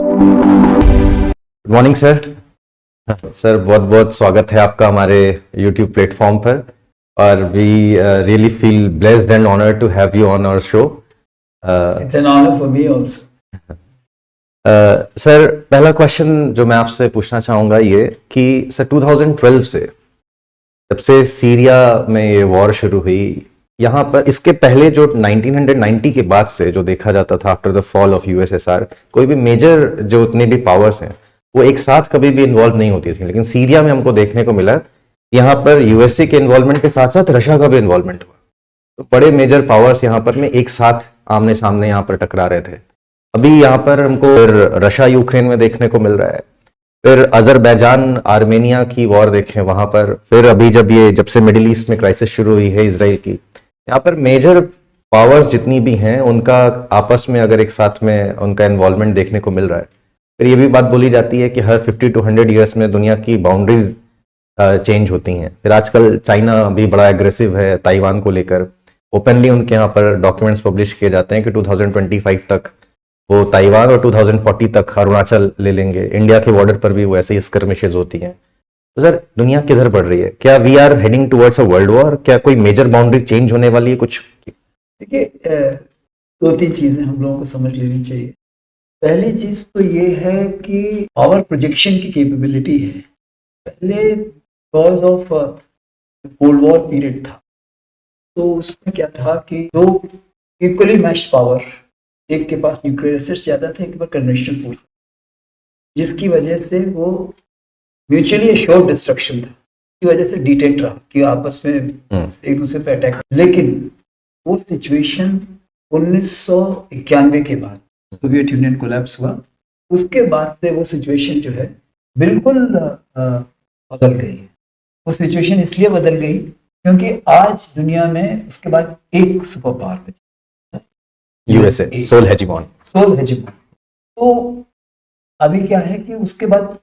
Good morning sir. Sir बहुत बहुत स्वागत है आपका हमारे यूट्यूब प्लेटफॉर्म पर और we really feel blessed and honoured to have you on our show. It's an honor for me also. Sir पहला क्वेश्चन जो मैं आपसे पूछना चाहूँगा ये कि सर 2012 से जब से सीरिया में ये वॉर शुरू हुई, यहाँ पर इसके पहले जो 1990 के बाद से जो देखा जाता था after the fall of USSR, कोई भी मेजर जो उतने भी पावर्स हैं वो एक साथ कभी भी इन्वॉल्व नहीं होती थी, लेकिन सीरिया में हमको देखने को मिला यहाँ पर यूएसए के इन्वॉल्वमेंट के साथ साथ रशिया का भी इन्वॉल्वमेंट हुआ। तो बड़े मेजर पावर्स यहाँ पर में एक साथ आमने सामने यहाँ पर टकरा रहे थे। अभी यहाँ पर हमको रशिया यूक्रेन में देखने को मिल रहा है, फिर अजरबैजान आर्मेनिया की वॉर देखें वहां पर, फिर अभी जब से मिडिल ईस्ट में क्राइसिस शुरू हुई है इसराइल की, यहाँ पर मेजर पावर्स जितनी भी हैं उनका आपस में अगर एक साथ में उनका इन्वॉल्वमेंट देखने को मिल रहा है। फिर ये भी बात बोली जाती है कि हर 50 to 100 ईयर्स में दुनिया की बाउंड्रीज चेंज होती हैं। फिर आजकल चाइना भी बड़ा एग्रेसिव है ताइवान को लेकर, ओपनली उनके यहाँ पर डॉक्यूमेंट्स पब्लिश किए जाते हैं कि 2025 तक वो ताइवान और 2040 तक अरुणाचल ले लेंगे। इंडिया के बॉर्डर पर भी वो ऐसे ही स्कर्मिशेज होती हैं। तो सर दुनिया किधर बढ़ रही है? क्या are we heading towards a world war? क्या कोई मेजर बाउंड्री चेंज होने वाली है कुछ? देखिए, दो तीन चीजें हम लोगों को समझ लेनी चाहिए। पहली चीज तो ये है कि पावर प्रोजेक्शन की कैपेबिलिटी है। पहले because of cold war period था, तो उसमें क्या था कि दो इक्वली मैच्ड पावर, एक के पास न्यूक्लियर एसेट्स ज्यादा थे, एक के पास कन्वेंशनल फोर्स, जिसकी वजह से वो म्यूचुअली एश्योर्ड डिस्ट्रक्शन था, की वजह से डिटेंट रहा कि आपस में एक दूसरे पे अटैक। लेकिन वो सिचुएशन 1991 के बाद सोवियत यूनियन कोलैप्स हुआ, उसके बाद से वो सिचुएशन जो है बिल्कुल बदल गई। वो सिचुएशन इसलिए बदल गई क्योंकि आज दुनिया में उसके बाद एक सुपर पावर बची, यूएसए, सोल हेजिमॉन। तो अभी क्या है कि उसके बाद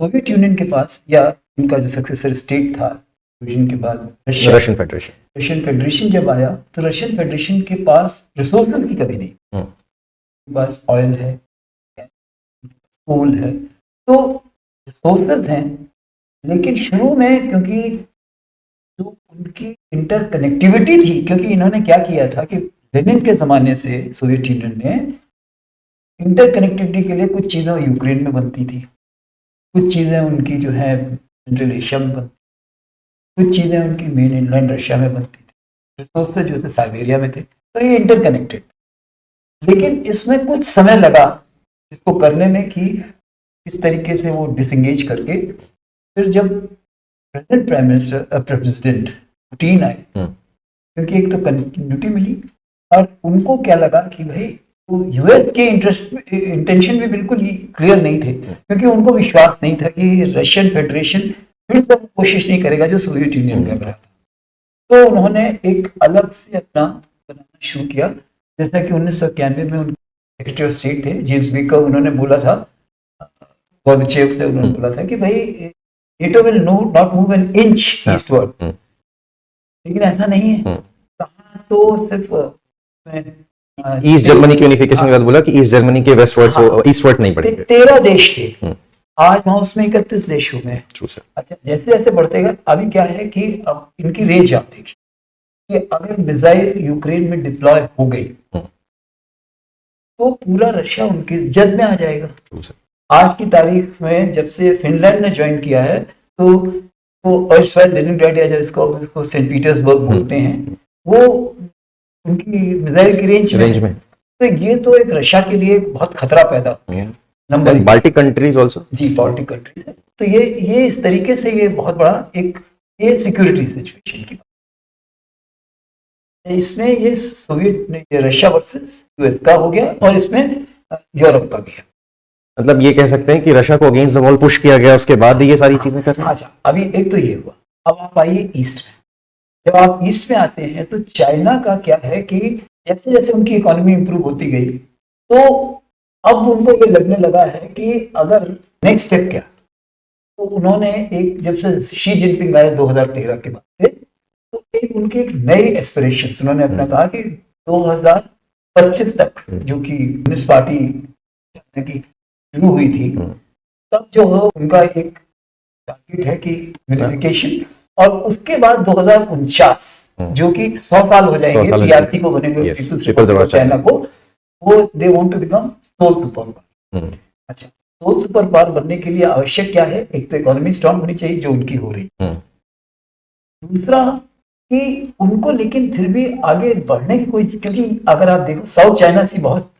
सोवियत यूनियन के पास, या उनका जो सक्सेसर स्टेट था फ्यूजन के बाद, रशियन फेडरेशन जब आया, तो रशियन फेडरेशन के पास रिसोर्सेज की कमी नहीं, उनके पास ऑयल है, कोल है, तो रिसोर्सेज हैं। लेकिन शुरू में क्योंकि जो उनकी इंटरकनेक्टिविटी थी, क्योंकि इन्होंने क्या किया था कि लेनिन के जमाने से सोवियत यूनियन ने इंटरकनेक्टिविटी के लिए कुछ चीज़ें यूक्रेन में बनती थी, कुछ चीज़ें उनकी जो है सेंट्रल एशिया में बनती, कुछ चीज़ें उनकी मेन इनलैंड रशिया में बनती थी, रिसोर्सेज जो थे साइबेरिया में थे, तो ये इंटरकनेक्टेड। लेकिन इसमें कुछ समय लगा इसको करने में कि इस तरीके से वो डिसंगेज करके, फिर जब प्रेसिडेंट पुतिन आए, क्योंकि एक तो कंटिन्यूटी मिली और उनको क्या लगा कि भाई तो यूएस के इंटेंशन भी बिल्कुल क्लियर नहीं थे, क्योंकि उनको विश्वास नहीं था कि रशियन फेडरेशन फिर से कोशिश नहीं करेगा जो सोवियत यूनियन कर रहा था। तो उन्होंने एक अलग से अपना बनाना शुरू किया। जैसा कि 1991 में उनके सेक्रेटरी ऑफ स्टेट थे जेम्स बेकर, उन्होंने बोला था, गोर्बाचेव से उन्होंने बोला था कि भाई NATO will not move an inch eastward। लेकिन ऐसा नहीं है, कहाँ तो सिर्फ ईस्ट जर्मनी की यूनिफिकेशन के बाद बोला कि ईस्ट जर्मनी के वेस्टवर्ड ईस्टवर्ड नहीं बढ़ेंगे। 13 देश थे, आज वहां उसमें 31 देश हो गए। अच्छा, जैसे जैसे बढ़ते गए, अभी क्या है कि अब इनकी रेंज आप देखिए कि अगर मिसाइल यूक्रेन में डिप्लॉय हो गई तो पूरा रशिया उनकी जद में आ जाएगा। आज की तारीख में जब से फिनलैंड ने ज्वाइन किया है, तो लेनिनग्राड या जिसको सेंट पीटर्सबर्ग बोलते हैं, वो उनकी मिसाइल की रेंज में। तो ये तो एक रशिया के लिए बहुत खतरा पैदा हो गया। नंबर बाल्टिक कंट्रीज आल्सो, जी बाल्टिक कंट्रीज है। तो ये इस तरीके से ये बहुत बड़ा एक ये सिक्योरिटी सिचुएशन की बात। इसमें ये सोवियत रशिया वर्सेस यूएस का हो गया और इसमें यूरोप का भी है। मतलब ये कह सकते हैं कि रशिया को अगेंस्ट द वॉल पुश किया गया, उसके बाद ये सारी चीजें कर रहे हैं। अच्छा, अभी एक तो ये हुआ। अब आप आइए ईस्ट में। जब आप ईस्ट में आते हैं तो चाइना का क्या है कि जैसे जैसे उनकी इकोनॉमी इंप्रूव होती गई, तो अब उनको ये लगने लगा है कि अगर नेक्स्ट स्टेप क्या, तो उन्होंने एक, जब से शी जिनपिंग आए 2013 के बाद से, तो एक उनके एक नए एस्पिरेशंस उन्होंने अपना कहा कि 2025 तक, जो कि कम्युनिस्ट पार्टी की शुरू हुई थी तब जो है उनका एक टारगेट है कि यूनिफिकेशन, और उसके बाद 2049 जो कि 100 साल हो जाएंगे पीआरसी को बनेंगे चाइना को, वो they want to become sole super power. अच्छा, सोल सुपर पावर बनने के लिए आवश्यक क्या है? एक तो इकोनॉमी स्ट्रांग होनी चाहिए जो उनकी हो रही, दूसरा कि उनको लेकिन फिर भी आगे बढ़ने की कोई, क्योंकि अगर आप देखो साउथ चाइना सी बहुत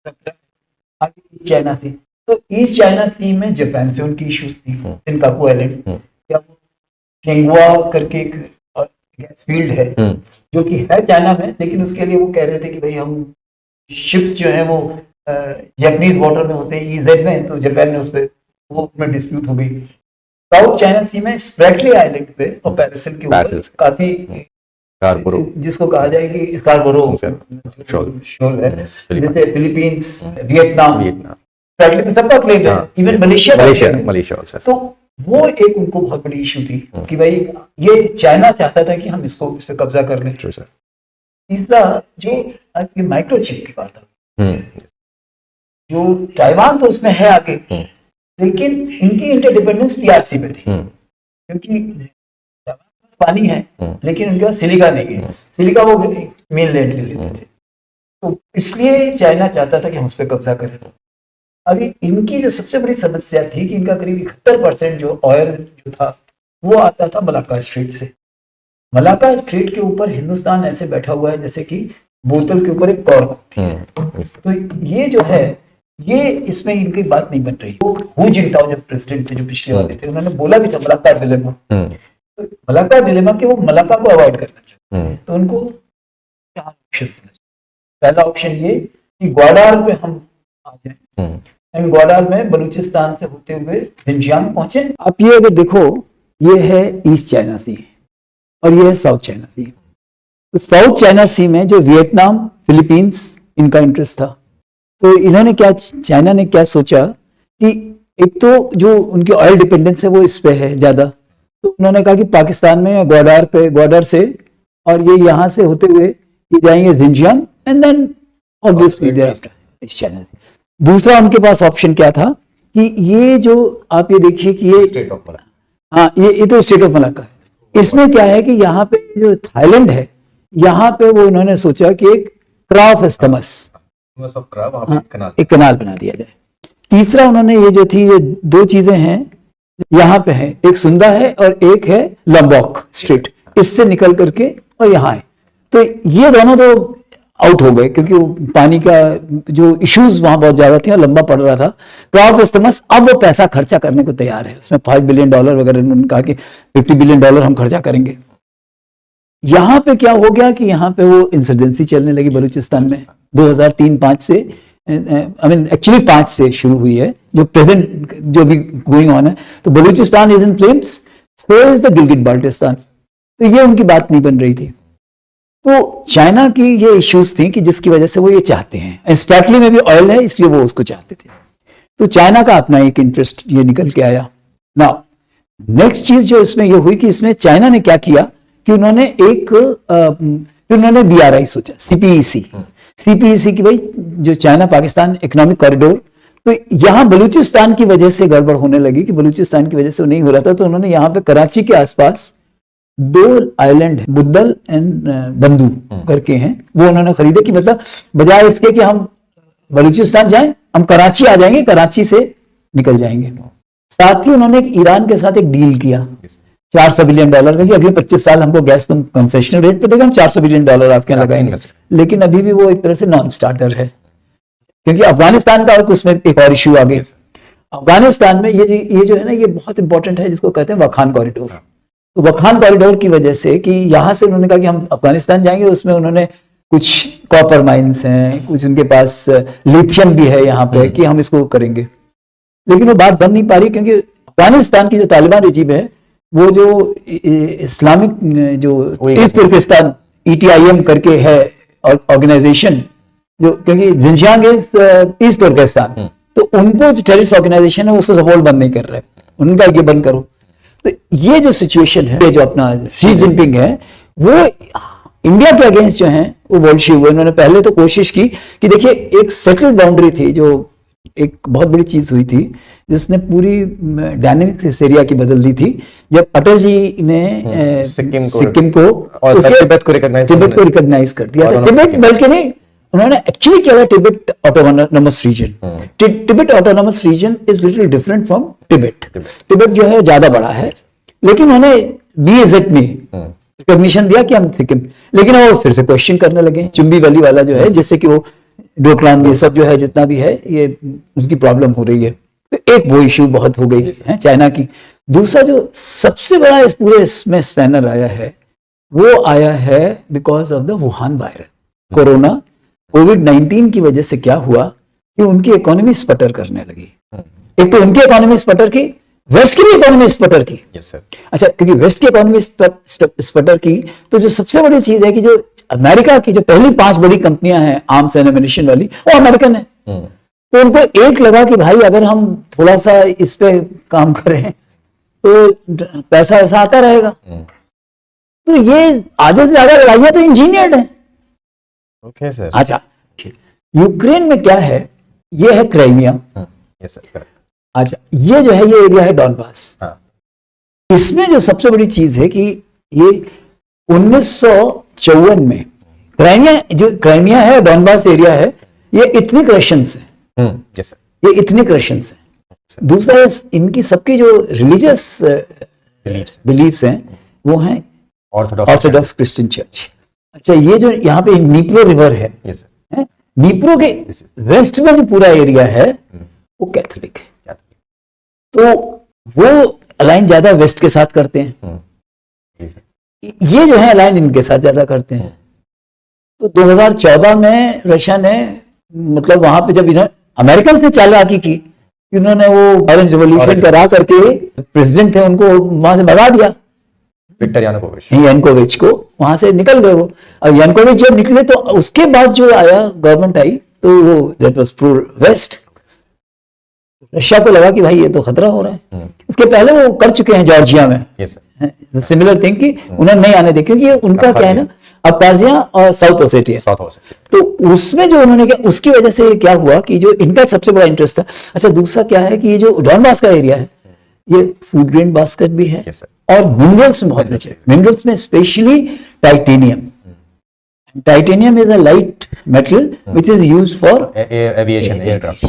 आगे ईस्ट चाइना सी, तो ईस्ट चाइना सी में जापान से उनकी इश्यूज थी, सिनकाकू आइलैंड या शेंगुआ करके एक गैस फील्ड है जो कि है चाइना में, लेकिन उसके लिए वो कह रहे थे कि भाई हम शिप्स जो है वो जापानीज वाटर में होते हैं, ईजेड में, तो जापान ने उस पर वो उसमें डिस्प्यूट हो गई। साउथ चाइना सी में स्प्रेटली आइलैंड पे और पैरासिल के ऊपर काफी जिसको कहा जाए कि स्कारबोरो शोल है, जैसे फिलीपींस, वियतनाम, स्प्रेटली पे सबका क्लेम है, इवन मलेशिया। तो वो एक उनको बहुत बड़ी इशू थी कि भाई ये चाइना चाहता था कि हम इस पे कब्जा कर लें। तीसरा जो आपकी माइक्रोचिप की बात है, जो ताइवान तो उसमें है आगे, लेकिन इनकी इंटरडिपेंडेंस पीआरसी पे थी, क्योंकि पानी है लेकिन उनके पास सिलिका नहीं है, सिलिका वो मेन लैंड से लेते थे, तो इसलिए चाइना चाहता था कि हम उस पर कब्जा करें। अभी इनकी जो सबसे बड़ी समस्या थी कि इनका करीब 71% जो ऑयल जो था वो आता था मलाक्का स्ट्रेट से। मलाक्का स्ट्रेट के ऊपर हिंदुस्तान ऐसे बैठा हुआ है जैसे कि बोतल के ऊपर एक कॉर्क होती है, तो ये जो है ये इसमें इनकी बात नहीं बन रही। वो हु जिंटाओ जब प्रेसिडेंट थे, जो पिछले वाले थे, उन्होंने बोला भी था मलाक्का डिलेमा, तो मलाक्का डिलेमा के वो मलाक्का को अवॉइड करना चाहते, तो उनको 4 ऑप्शन है। पहला ऑप्शन ये कि ग्वाडार पे हम आ जाए, एंड ग्वाडार में बलूचिस्तान से होते हुए जिंजियांग पहुंचे। आप ये अगर देखो, ये है ईस्ट चाइना सी और ये है साउथ चाइना सी। तो साउथ चाइना सी में जो वियतनाम, फिलीपींस, इनका इंटरेस्ट था, तो इन्होंने क्या, चाइना ने क्या सोचा कि एक तो जो उनकी ऑयल डिपेंडेंस है वो इस पे है ज्यादा, तो उन्होंने कहा कि पाकिस्तान में ग्वाडार से और ये यहाँ से होते हुए ये जाएंगे Xinjiang and then obviously thereafter East China Sea. दूसरा उनके पास ऑप्शन क्या था कि ये जो आप ये देखिए कि ये स्टेट ऑफ मलाक्का, हाँ ये तो स्टेट ऑफ मलाक्का है। इसमें क्या है कि यहाँ पे जो थाईलैंड है, यहाँ पे वो उन्होंने सोचा कि एक क्राफ एस्थमस, एक कनाल बना दिया जाए। तीसरा उन्होंने ये जो थी, ये 2 चीजें हैं यहाँ पे है, एक सुंदा है और एक है लंबॉक स्ट्रेट, इससे निकल करके और यहाँ है। तो ये दोनों तो आउट हो गए क्योंकि पानी का जो इश्यूज वहां बहुत ज्यादा थी और लंबा पड़ रहा था। क्राफ एस्थमस अब वो पैसा खर्चा करने को तैयार है, उसमें $5 बिलियन वगैरह, उन्होंने कहा कि $50 बिलियन हम खर्चा करेंगे। यहाँ पे क्या हो गया कि यहाँ पे वो इंसर्जेंसी चलने लगी बलूचिस्तान में 2003-5 से, आई मीन एक्चुअली 5 से शुरू हुई है, जो प्रेजेंट जो भी गोइंग ऑन है। तो Balochistan is in flames, so is the Gilgit Baltistan. तो ये उनकी बात नहीं बन रही थी। तो चाइना की ये इश्यूज थी कि जिसकी वजह से वो ये चाहते हैं, स्प्रेटली में भी ऑयल है इसलिए वो उसको चाहते थे। तो चाइना का अपना एक इंटरेस्ट ये निकल के आया। नाउ नेक्स्ट चीज जो इसमें ये हुई कि इसमें चाइना ने क्या किया कि उन्होंने उन्होंने BRI सोचा, CPEC की भाई जो चाइना पाकिस्तान इकोनॉमिक कॉरिडोर। तो यहाँ बलूचिस्तान की वजह से गड़बड़ होने लगी कि बलूचिस्तान की वजह से वो नहीं हो रहा था, तो उन्होंने यहाँ पे कराची के आसपास 2 आइलैंड बुद्दल एंड बंदू करके हैं, वो उन्होंने खरीदे कि मतलब बजाय इसके कि हम बलूचिस्तान जाएं, हम कराची आ जाएंगे, कराची से निकल जाएंगे। साथ ही उन्होंने ईरान के साथ एक डील किया $400 बिलियन का कि अगले 25 साल हमको गैस तुम कंसेशनल रेट पे देगा, हम $400 बिलियन आपके यहाँ लगाएंगे। लेकिन अभी भी वो एक तरह से नॉन स्टार्टर है, क्योंकि अफगानिस्तान का उसमें एक और इश्यू आ गया। अफगानिस्तान में ये जो है ना, ये बहुत इंपॉर्टेंट है, जिसको कहते हैं वखान कॉरिडोर। तो वखान कॉरिडोर की वजह से कि यहाँ से उन्होंने कहा कि हम अफगानिस्तान जाएंगे, उसमें उन्होंने कुछ कॉपर माइंस हैं, कुछ उनके पास लिथियम भी है यहाँ पे कि हम इसको करेंगे। लेकिन वो बात बन नहीं पा रही, क्योंकि अफगानिस्तान की जो तालिबान रिजीम है, वो जो इस्लामिक जो ईस्ट तुर्किस्तान ETIM करके है ऑर्गेनाइजेशन, जो क्योंकि जिंजियांग ईस्ट तुर्किस्तान, तो उनको जो टेररिस्ट ऑर्गेनाइजेशन है उसको सपोर्ट बंद नहीं कर रहे, उनका ये बंद करो। तो ये जो सिचुएशन है, जो अपना शी जिनपिंग है, वो इंडिया के अगेंस्ट जो है वो बोल्शी हुए। उन्होंने पहले तो कोशिश की कि देखिए एक सेटल्ड बाउंड्री थी जो एक बहुत बड़ी चीज हुई थी जिसने पूरी डायनेमिक्स इस एरिया की बदल दी थी, जब अटल जी ने सिक्किम को और तिब्बत को रिकॉग्नाइज कर दिया था। तिब्बत बल्कि नहीं, उन्होंने एक्चुअली किया था Tibet autonomous region. Tibet autonomous region is little different from Tibet. Tibet जो है ज्यादा बड़ा है, लेकिन उन्होंने BAZ में रिकॉग्निशन दिया कि हम सिक्किम, लेकिन वो फिर से क्वेश्चन करने लगे, चुम्बी वैली वाला जो है, जिससे कि वो डोकलाम ये सब जो है जितना भी है ये उसकी प्रॉब्लम हो रही है। तो एक वो इश्यू बहुत हो गई है चाइना की। दूसरा जो सबसे बड़ा इस पूरे इसमें स्पैनर आया है वो आया है because of the Wuhan virus, corona कोविड-19 की वजह से क्या हुआ कि उनकी इकोनॉमी स्पटर करने लगी। एक तो उनकी इकोनॉमी स्पटर की, वेस्ट की भी इकोनॉमी स्पटर की। अच्छा, क्योंकि वेस्ट की इकोनॉमी स्पटर की, तो जो सबसे बड़ी चीज है कि जो अमेरिका की जो पहली 5 बड़ी कंपनियां हैं आर्म्स एंड एमिनिशन वाली, वो अमेरिकन है। तो उनको एक लगा कि भाई अगर हम थोड़ा सा इस पे काम करें तो पैसा ऐसा आता रहेगा। तो ये आधे से ज्यादा लड़ाइयां तो इंजीनियर्ड है। Okay sir. अच्छा, यूक्रेन में क्या है, ये है क्राइमिया। अच्छा, ये जो है ये एरिया है डॉनबास। इसमें जो सबसे बड़ी चीज है कि ये 1954 में क्राइमिया है, डॉनबास एरिया है, ये इथनिक रशियंस है। ये इथनिक रशियंस है। दूसरा इनकी सबकी जो रिलीजियस बिलीफ्स हैं वो हैं ऑर्थोडॉक्स क्रिश्चियन चर्च। अच्छा, ये जो यहाँ पे नीप्रो रिवर है, नीप्रो के वेस्ट में जो पूरा एरिया है वो कैथोलिक है। तो वो अलाइन ज्यादा वेस्ट के साथ करते हैं, ये जो है अलाइन इनके साथ ज्यादा करते हैं। तो 2014 में रशिया ने, मतलब वहां पे जब अमेरिकन ने चालाकी की, उन्होंने वो ऑरेंज रिवॉल्यूशन करा करके प्रेसिडेंट थे उनको वहां से भगा दिया, विक्टर यानुकोविच को, वहां से निकल गए वो। और यानुकोविच जब निकले तो उसके बाद जो आया गवर्नमेंट आई तो वो that was pro west. Russia को लगा कि भाई ये तो खतरा हो रहा है। इसके पहले वो कर चुके हैं जॉर्जिया में सिमिलर थिंग कि उन्हें नहीं आने दे, क्योंकि उनका क्या है ना, अब्खाज़िया और साउथ ओसेटिया। तो उसमें जो उन्होंने किया उसकी वजह से क्या हुआ कि जो इनका सबसे बड़ा इंटरेस्ट था। अच्छा, दूसरा क्या है कि ये जो डॉनबास का एरिया है ये फूड ग्रेन बास्केट भी है और मिनरल्स में बहुत रिच है। मिनरल्स में specially titanium. Titanium is a light metal which is used for aviation, aircraft.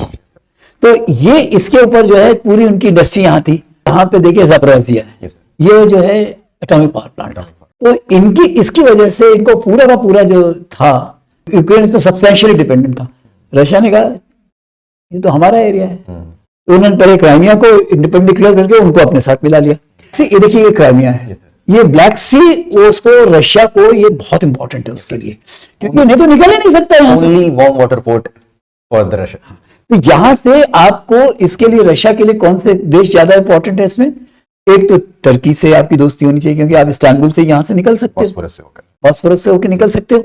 तो ये इसके ऊपर जो है पूरी उनकी इंडस्ट्री यहाँ थी। यहाँ पे देखिए ज़ापोरिज़िया है, ये जो है एटॉमिक पावर प्लांट। तो इनकी इसकी वजह से इनको पूरा का पूरा जो था, यूक्रेन इस पर सब्सटेंशियली डिपेंडेंट था। रशिया ने कहा ये तो हमारा एरिया है, तो उन्होंने पहले क्राइमिया को इंडिपेंडेंट डिक्लेयर करके उनको अपने साथ मिला लिया। ये देखिए ये क्राइमिया है, ये ब्लैक सी, उसको रशिया को ये बहुत इंपॉर्टेंट है उसके लिए, क्योंकि नहीं तो निकल ही नहीं सकता यहाँ से। Only warm water port for the Russia. तो यहां से आपको इसके लिए रशिया के लिए कौन से देश ज्यादा इंपॉर्टेंट है इसमें? एक तो टर्की से आपकी दोस्ती होनी चाहिए, क्योंकि आप इस्तांबुल से यहां से निकल सकते हो, बॉस्फोरस से होकर निकल सकते हो।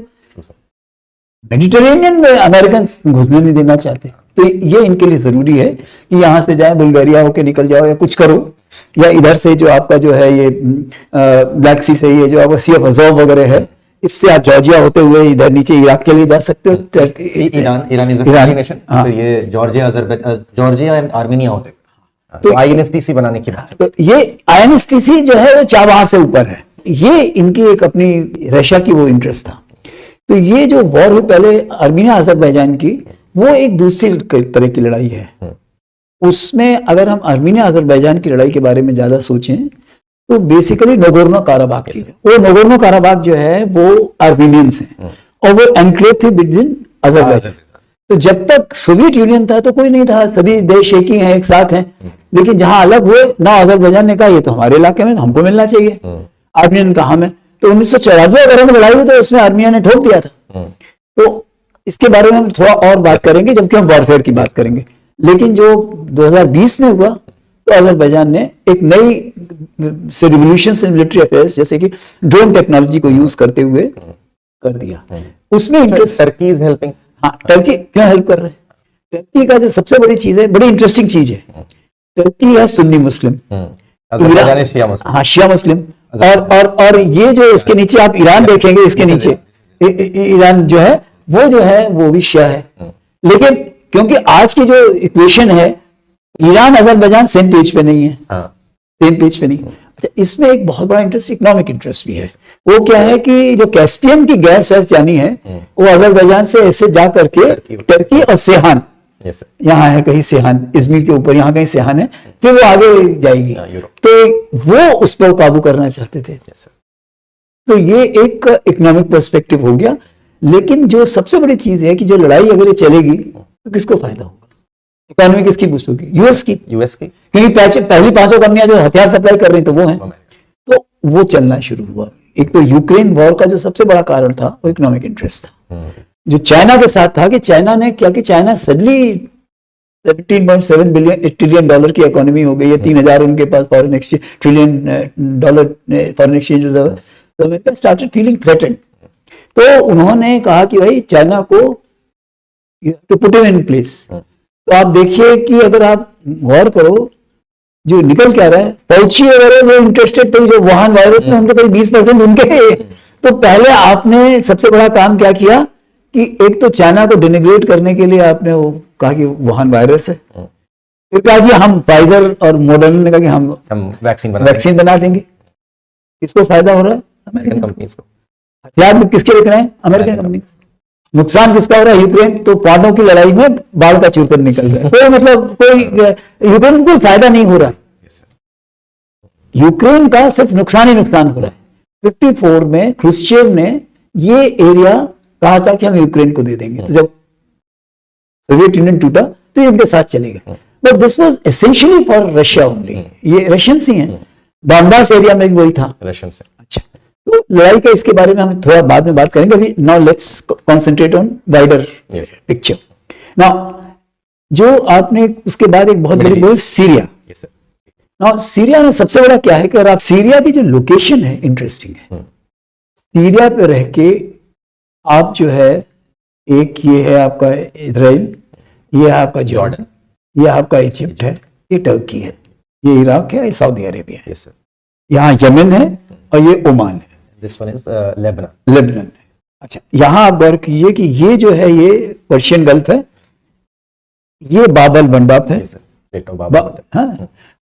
मेडिटेरेनियन में अमेरिकन घुसने नहीं देना चाहते, तो ये इनके लिए जरूरी है कि यहां से जाए, बुल्गारिया होकर निकल जाओ या कुछ करो, या इधर से जो आपका जो है ये ब्लैक सी से ये जो आपका सी ऑफ अज़ोव वगैरह है, इससे आप जॉर्जिया होते हुए इधर नीचे इराक के लिए जा सकते हो। ईरान इज अ नेशन, तो ये जॉर्जिया एंड आर्मेनिया होते हैं। तो आईएनएसटीसी बनाने की बात, तो ये आईएनएसटीसी जो है वो चाबहार से ऊपर है। ये इनकी एक अपनी रशिया की वो इंटरेस्ट था। तो ये जो वॉर हुई पहले आर्मीनिया अजरबैजान की, वो एक दूसरी तरह की लड़ाई है। उसमें अगर हम आर्मीनिया अजरबैजान की लड़ाई के बारे में ज्यादा सोचें तो बेसिकली नगोर्नो काराबाग की, वो नगोर्नो काराबाग जो है वो आर्मीनियंस हैं और वो एनक्लेव थे बिटवीन अजरबैजान। तो जब तक सोवियत यूनियन था तो कोई नहीं था, सभी देश एक ही हैं, एक साथ हैं। लेकिन जहां अलग हुए ना, अजरबैजान ने कहा ये तो हमारे इलाके में, हमको मिलना चाहिए। आर्मीनियन कहा में, तो 1994 अगर में लड़ाई हुई तो उसमें आर्मीनिया ने ठोक दिया था। तो इसके बारे में हम थोड़ा और बात करेंगे जबकि हम वॉरफेयर की बात करेंगे। लेकिन जो 2020 में हुआ तो अजरबैजान ने एक नई से रिवोल्यूशन इन मिलिट्री अफेयर्स, जैसे कि ड्रोन टेक्नोलॉजी को यूज करते हुए कर दिया। उसमें टर्की इज हेल्पिंग। हाँ, टर्की क्यों हेल्प कर रहे हैं? टर्की का जो सबसे बड़ी चीज है, बड़ी इंटरेस्टिंग चीज है, टर्की है सुन्नी मुस्लिम, हाँ शिया मुस्लिम, और ये जो इसके नीचे आप ईरान देखेंगे, इसके नीचे ईरान जो है वो भी शिया है। लेकिन क्योंकि आज की जो इक्वेशन है, ईरान अजरबैजान सेम पेज पे नहीं है, हाँ सेम पेज पे नहीं। अच्छा, इसमें एक बहुत बड़ा इंटरेस्ट, इकोनॉमिक इंटरेस्ट भी है। वो क्या है कि जो कैस्पियन की गैस जानी है वो अजरबैजान से ऐसे जा करके टर्की और सेहान, यहाँ है कहीं सेहान, इजमिर के ऊपर यहाँ कहीं सेहान है, फिर वो आगे जाएगी, तो वो उस पर काबू करना चाहते थे। तो ये एक इकोनॉमिक पर्सपेक्टिव हो गया। लेकिन जो सबसे बड़ी चीज है कि जो लड़ाई अगर ये चलेगी तो किसको फायदा होगा, इकोनॉमी किसकी बूस्ट होगी, यूएस की, क्योंकि पहली 5 कंपनियां जो हथियार सप्लाई कर रही तो वो हैं, तो वो चलना शुरू हुआ। एक तो यूक्रेन वॉर का जो सबसे बड़ा कारण था वो इकोनॉमिक इंटरेस्ट था, जो चाइना के साथ था, कि चाइना ने क्या कि चाइना सडनली 17.7 ट्रिलियन डॉलर की इकोनॉमी हो गई है, 3000 उनके पास foreign exchange trillion dollar foreign exchange reserve, तो अमेरिका स्टार्टेड फीलिंग थ्रेटेंड। तो उन्होंने कहा कि भाई चाइना को to put him in place. तो आप देखिए कि अगर आप गौर करो जो निकल क्या रहा है, फौजी वगैरह जो इंटरेस्टेड थे जो वुहान वायरस में, उनके करीब 20% उनके। तो पहले आपने सबसे बड़ा काम क्या किया कि एक तो चाइना को डिनिग्रेट करने के लिए आपने वो कहा कि वुहान वायरस है, फिर कहा जी हम फाइजर और मॉडर्ना ने कहा कि हम वैक्सीन बना देंगे। किसको फायदा हो रहा है, अमेरिकन कंपनीज को। हथियार में किसके बिक रहे हैं, अमेरिकन कंपनी। नुकसान किसका हो रहा है, यूक्रेन। तो पार्टों की लड़ाई में बाढ़ का चूरकर निकल रहा है, कोई मतलब कोई यूक्रेन को कोई फायदा नहीं हो रहा है, यूक्रेन का सिर्फ नुकसान ही नुकसान हो रहा है। 54 में ख्रुश्चेव ने ये एरिया कहा था कि हम यूक्रेन को दे देंगे, तो जब सोवियत यूनियन टूटा तो ये इनके साथ चले गए, but this was essentially for Russia only. ये रशियंस ही हैं, डॉनबास एरिया में भी वही था रशियन से। अच्छा, तो लड़ाई का इसके बारे में हम थोड़ा बाद में बात करेंगे, अभी now let's concentrate on wider picture. Now जो आपने उसके बाद एक बहुत बड़ी बोल सीरिया। नाउ सीरिया में सबसे बड़ा क्या है कि अगर आप सीरिया की जो लोकेशन है इंटरेस्टिंग है, सीरिया पे रह के आप जो है, एक ये है आपका इजराइल, ये है आपका जॉर्डन, ये आपका इजिप्ट है, ये टर्की है, ये इराक है, ये सऊदी अरेबिया है, यहाँ यमन है और ये ओमान है, दिस वन इज लेबनान है। अच्छा, यहाँ आप गौर कीजिए कि ये जो है ये पर्शियन गल्फ है, ये बाबल मंडप है, हाँ,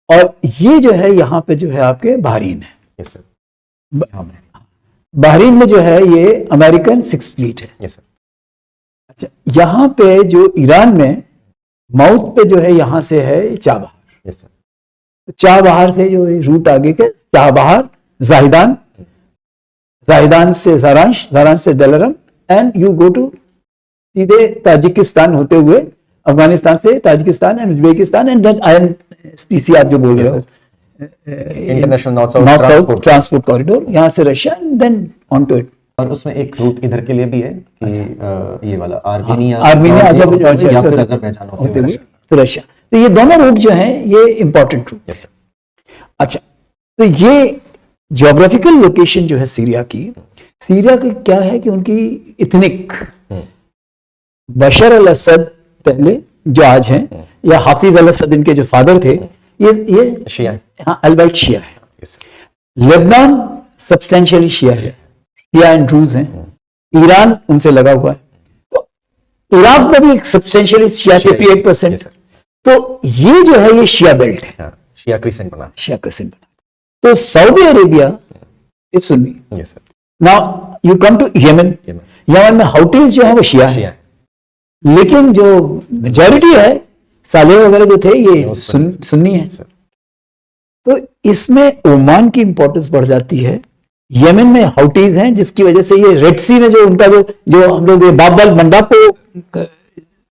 और ये जो है यहाँ पे जो है आपके बहरीन है। बहरीन में जो है ये अमेरिकन 6th फ्लीट है। अच्छा, यहाँ पे जो ईरान में माउथ पे जो है यहाँ से है चाबहार, चाबहार से जो रूट आगे के चाबहार, जाहिदान, जाहिदान से सारांश, सारांश से Delaram, and you go to सीधे ताजिकिस्तान होते हुए, अफगानिस्तान से Tajikistan and Uzbekistan, and then INTC आप जो बोल रहे हो, international north south transport corridor, यहाँ से Russia and then on to it. और उसमें एक रूट इधर के लिए भी है कि ये वाला आर्मेनिया या फिर अजरबैजान होते हुए तो रशिया। तो ये दोनों रूट जो हैं ये इंपॉर्टेंट रूट। अच्छा, तो ये ज्योग्राफिकल लोकेशन जो है सीरिया की, सीरिया की क्या है कि उनकी इथनिक, बशर अल असद पहले जो आज हैं, या हाफिज अल असद इनके जो फादर थे, ये शिया है, हाँ, अल्बाइट शिया है। लेबनान सब्सटेंशियली शिया है, शिया एंड ड्रूज हैं। ईरान उनसे लगा हुआ है, तो इराक में भी सब्सटेंशियली शिया 58%। तो ये जो है ये शिया बेल्ट है, शिया क्रिसेंट बना, शिया क्रिसेंट बना। तो Saudi Arabia is Sunni. Now you come to Yemen, Yemen में हाउटीज जो है वो शिया है, लेकिन जो मेजॉरिटी है साले वगैरह जो थे ये सुन्नी है। तो इसमें ओमान की इंपॉर्टेंस बढ़ जाती है। यमन में हाउटीज हैं, जिसकी वजह से ये रेड सी में जो उनका जो हम लोग बाबल मंडप को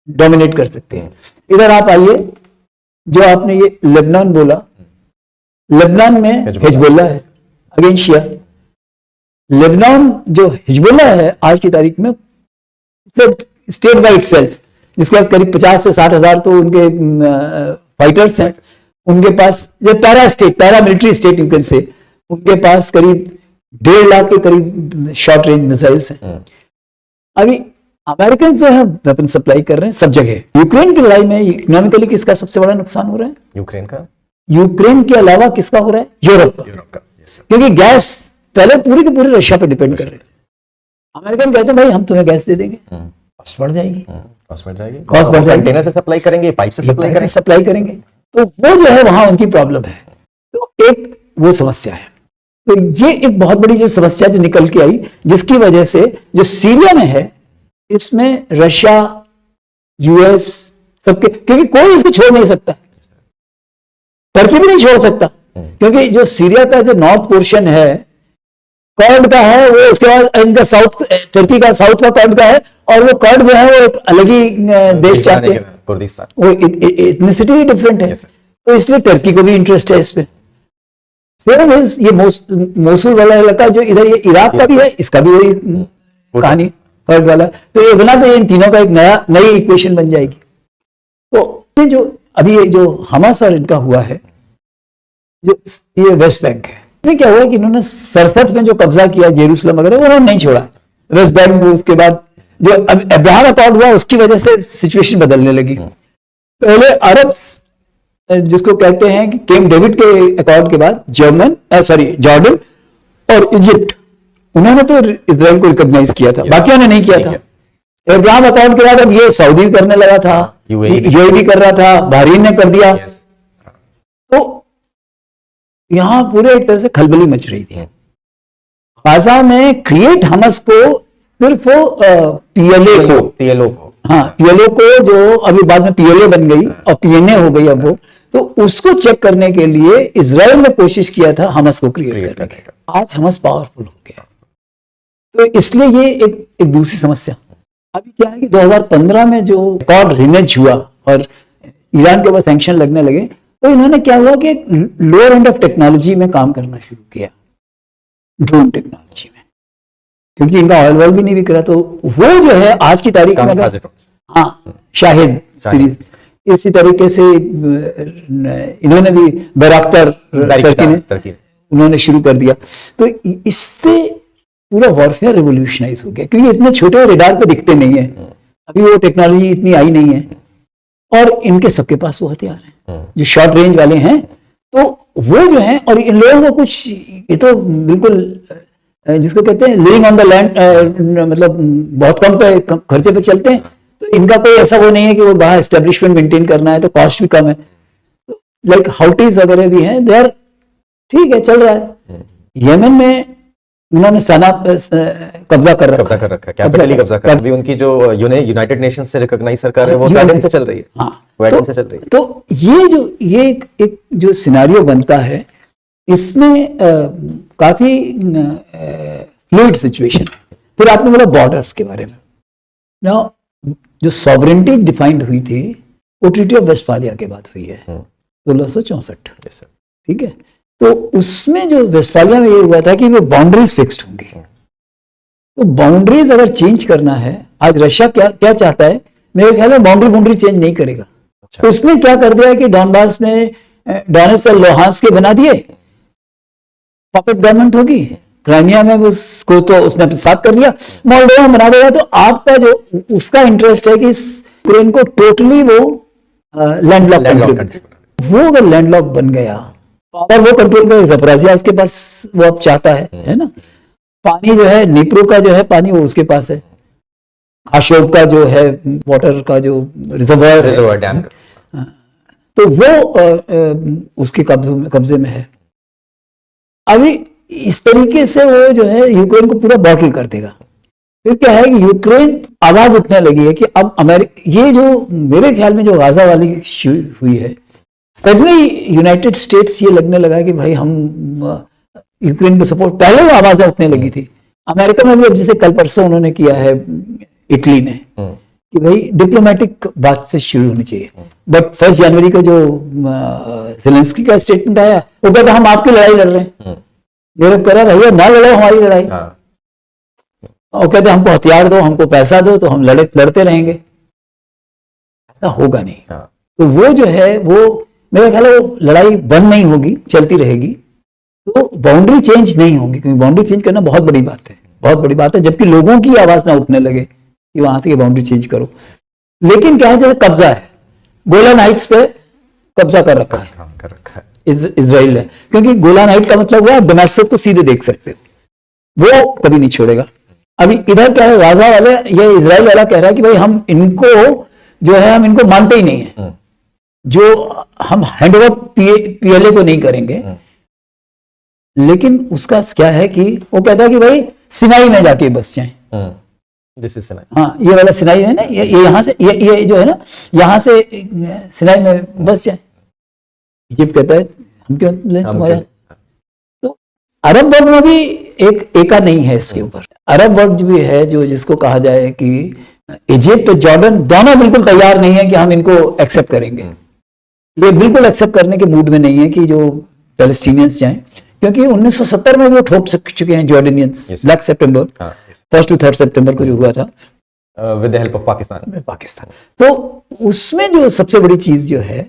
डोमिनेट कर सकते हैं। इधर आप आइए, जो आपने ये लेबनान बोला, लेबनान में हिजबुल्लाह है अगेन शिया। लेबनान जो हिजबुल्लाह है आज की तारीख में स्टेट बाय इटसेल्फ, जिसके पास करीब 50 से 60 हजार तो उनके फाइटर्स हैं। उनके पास जो para military state you can say, उनके पास करीब 1.5 लाख के करीब शॉर्ट रेंज मिसाइल्स हैं। अभी अमेरिकन जो है वेपन सप्लाई कर रहे हैं सब जगह। यूक्रेन की लड़ाई में इकोनॉमिकली किसका सबसे बड़ा नुकसान हो रहा है? यूक्रेन का। यूक्रेन के अलावा किसका हो रहा है? यूरोप का। क्योंकि गैस पहले पूरी की पूरी रशिया पे डिपेंड कर रहे थे। अमेरिकन कहते हैं भाई हम तुम्हें गैस दे देंगे, कॉस्ट बढ़ जाएगी, कॉस्ट बढ़ जाएगी, कॉस्ट बढ़ जाएगी, कंटेनर से सप्लाई करेंगे, पाइप से सप्लाई करेंगे, सप्लाई करेंगे, तो वो जो है वहां उनकी प्रॉब्लम है। तो एक वो समस्या है। तो ये एक बहुत बड़ी जो समस्या जो निकल के आई, जिसकी वजह से जो सीरिया में है, इसमें रशिया, यूएस सबके, क्योंकि कोई इसको छोड़ नहीं सकता, टर्की भी नहीं छोड़ सकता, क्योंकि जो सीरिया का जो नॉर्थ पोर्शन है कर्ड का है, वो उसके बाद इनका साउथ, टर्की का साउथ का कर्ड का है, और वो कर्ड जो है वो एक अलग ही देश चाहते हैं, कुर्दिस्तान, वो इथनिसिटी ही डिफरेंट है, तो इसलिए टर्की को भी इंटरेस्ट है इसमें। सेम इज ये मोसुल वाला इलाका जो इधर, ये इराक का भी है, इसका भी वही कहानी कर्ड वाला। तो ये बना तो इन तीनों का एक नई इक्वेशन बन जाएगी। तो ये जो अभी ये जो हमास और इनका हुआ है, जो ये वेस्ट बैंक है, इसमें क्या हुआ कि इन्होंने 67 में जो कब्जा किया जेरूसलम वगैरह, वो उन्होंने नहीं छोड़ा वेस्ट बैंक। उसके बाद जो अब्राहम अकॉर्ड हुआ, उसकी वजह से सिचुएशन बदलने लगी। पहले अरब, जिसको कहते हैं कि कैंप डेविड के अकॉर्ड के बाद जॉर्डन और इजिप्ट, उन्होंने तो इजराइल को रिकॉग्नाइज किया था, बाकियों ने नहीं किया था। अब्राहम अकॉर्ड के बाद अब ये सऊदी करने लगा था, यूएई भी कर रहा था, बहरीन ने कर दिया। तो यहां पूरे एक तरह से खलबली मच रही थी। गाजा में क्रिएट हमस को सिर्फ पीएलओ को, हाँ पीएलओ को, जो अभी बाद में पीएलए बन गई और पीएनए हो गई अब वो, तो उसको चेक करने के लिए इजराइल ने कोशिश किया था हमस को क्रिएट करने की। आज हमस पावरफुल हो गया, तो इसलिए ये एक दूसरी समस्या। अभी क्या है कि 2015 में जो अकॉर्ड रिनेज हुआ और ईरान के ऊपर सैंक्शन लगने लगे, तो इन्होंने क्या हुआ कि लोअर एंड ऑफ टेक्नोलॉजी में काम करना शुरू किया, ड्रोन टेक्नोलॉजी में, क्योंकि इनका ऑयल वॉल भी नहीं बिक रहा। तो वो जो है आज की तारीख में, हाँ शाहिद सीरीज, इसी तरीके से इन्होंने भी बैराक्टर टर्की ने उन्होंने शुरू कर दिया। तो इससे पूरा वॉरफेयर रिवोल्यूशनाइज हो गया, क्योंकि इतने छोटे रेडार पे दिखते नहीं है, अभी वो टेक्नोलॉजी इतनी आई नहीं है, और इनके सबके पास वो हथियार हैं जो शॉर्ट रेंज वाले हैं। तो वो जो है, और इन लोगों को कुछ, ये तो बिल्कुल जिसको कहते हैं लिविंग ऑन द लैंड, मतलब बहुत कम खर्चे पे चलते हैं। तो इनका कोई ऐसा वो नहीं है कि वो बाहर एस्टेब्लिशमेंट मेंटेन करना है, तो कॉस्ट भी कम है। लाइक हाउटीज वगैरह भी हैं, देयर ठीक है, चल रहा है। यमन में उन्होंने सना कब्जा कर रखा है, कैपिटली कब्जा कर, अभी उनकी जो यूनाइटेड नेशंस से रिकॉग्नाइज सरकार है, वो गाइडेंस से चल रही है। हाँ, गाइडेंस से चल रही है। तो ये एक जो सिनेरियो बनता है, इसमें काफी फ्लूइड सिचुएशन है। फिर आपने बोला बॉर्डर्स के बारे में। नाउ जो सॉवरेनिटी डिफाइंड हुई थी, वो ट्रीटी ऑफ वेस्टफालिया के बाद हुई है 1664, ठीक है। तो उसमें जो वेस्टफालिया में ये हुआ था कि वो बाउंड्रीज फिक्स्ड होंगी। तो बाउंड्रीज अगर चेंज करना है, आज रशिया क्या चाहता है, मेरे ख्याल में बाउंड्री चेंज नहीं करेगा। तो उसने क्या कर दिया कि डॉनबास में डोनेट्स्क और लुहांस्क के बना दिए, पॉपेट गवर्नमेंट होगी। क्राइमिया में उसको तो उसने अपने साथ कर लिया, मोल्डोवा बना देगा। तो आपका जो उसका इंटरेस्ट है कि यूक्रेन को टोटली वो लैंडलॉक कंट्री, वो अगर लैंडलॉक बन गया और वो कंट्रोल कर ज़पोरिज़िया उसके पास, वो अब चाहता है ना। पानी जो है नीप्रो का जो है पानी, वो उसके पास है। खाशोव का जो है वाटर का जो रिजर्वायर डैम, तो वो उसके कब्जे में है। अभी इस तरीके से वो जो है यूक्रेन को पूरा बॉटल कर देगा। फिर क्या है कि यूक्रेन आवाज उठने लगी है कि अब अमेरिका, ये जो मेरे ख्याल में जो गाजा वाली हुई है, सडनली यूनाइटेड स्टेट्स ये लगने लगा कि भाई हम यूक्रेन को सपोर्ट, पहले वो आवाजें उठने लगी थी। अमेरिका में भी अब जैसे कल परसों उन्होंने किया है इटली ने कि भाई डिप्लोमेटिक बात से शुरू होनी चाहिए। बट 1 जनवरी को जो ज़ेलेंस्की का स्टेटमेंट आया, वो कहता हम आपकी लड़ाई लड़ रहे हैं। यूरोप कह रहा है भैया ना लड़ो हमारी लड़ाई, और कहते हमको हथियार दो, हमको पैसा दो, तो हम लड़ते रहेंगे। ऐसा होगा नहीं। तो वो जो है, वो मेरा ख्याल है वो लड़ाई बंद नहीं होगी, चलती रहेगी। तो बाउंड्री चेंज नहीं होगी, क्योंकि बाउंड्री चेंज करना बहुत बड़ी बात है, बहुत बड़ी बात है। जबकि लोगों की आवाज ना उठने लगे कि वहां से बाउंड्री चेंज करो। लेकिन क्या है, जैसे कब्जा है, गोलान हाइट्स पे कब्जा कर रखा है इजराइल ने, क्योंकि गोलान हाइट का मतलब हुआ आप दमास्कस को सीधे देख सकते हो, वो कभी नहीं छोड़ेगा। अभी इधर क्या है, गाजा वाले, ये इजराइल वाला कह रहा है कि भाई हम इनको जो है हम इनको मानते ही नहीं है, जो हम हैंडओवर पीएलए को नहीं करेंगे। लेकिन उसका क्या है कि वो कहता है कि भाई सिनाई में जाके बस जाएं। This is Sinai. हाँ, ये वाला सिनाई है ना, ये यहाँ से ये जो है ना, यहाँ से सिनाई में बस जाए। इजिप्ट कहता है हम क्यों लें तुम्हारा। तो अरब वर्ल्ड में भी एक एका नहीं है इसके ऊपर। अरब वर्ल्ड भी है जो जिसको कहा जाए कि इजिप्ट जॉर्डन दोनों बिल्कुल तैयार नहीं है कि हम इनको एक्सेप्ट करेंगे। ये बिल्कुल एक्सेप्ट करने के मूड में नहीं है कि जो पैलेस्टीनियंस जाएं, क्योंकि 1970 में वो ठोक चुके हैं जॉर्डनियंस। ब्लैक सितंबर, 1 to 3 सितंबर को जो हुआ था with the help of Pakistan. तो उसमें जो सबसे बड़ी चीज जो है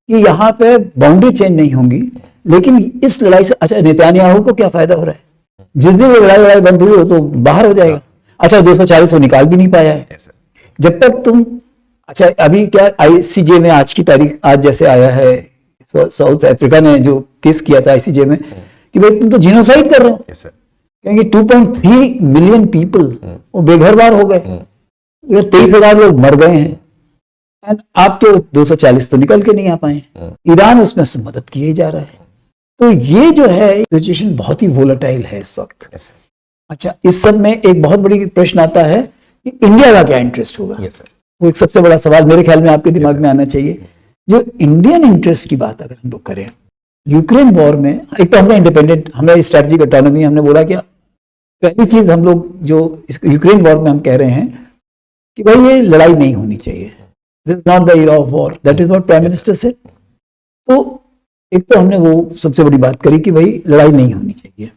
कि यहाँ पे बाउंड्री चेंज नहीं होंगी, लेकिन इस लड़ाई से अच्छा नेतन्याहू को क्या फायदा हो रहा है? जिस दिन ये लड़ाई बंद हुई हो तो बाहर हो जाएगा। अच्छा 240 को निकाल भी नहीं पाया है। जब तक तुम अच्छा अभी क्या आईसीजे में आज की तारीख, आज जैसे आया है साउथ अफ्रीका ने जो केस किया था आईसीजे में कि भाई तुम तो जीनोसाइड कर रहे हो, क्योंकि 2.3 मिलियन पीपल वो बेघर बार हो गए, 23,000 लोग मर गए हैं, एंड आपके 240 तो निकल के नहीं आ पाए। ईरान उसमें से मदद किए जा रहा है। तो ये जो है सिचुएशन बहुत ही वोलेटाइल है इस वक्त। अच्छा, इस सब में एक बहुत बड़ी प्रश्न आता है कि इंडिया का क्या इंटरेस्ट होगा। वो एक सबसे बड़ा सवाल मेरे ख्याल में आपके दिमाग में आना चाहिए। जो इंडियन इंटरेस्ट की बात अगर हम लोग करें, यूक्रेन वॉर में एक तो हमने इंडिपेंडेंट, हमें स्ट्रेटेजिक ऑटोनॉमी, हमने बोला कि पहली चीज हम लोग जो यूक्रेन वॉर में हम कह रहे हैं कि भाई ये लड़ाई नहीं होनी चाहिए, this is not the era of war, that is what prime minister said. तो एक तो हमने वो सबसे बड़ी बात करी कि भाई लड़ाई नहीं होनी चाहिए,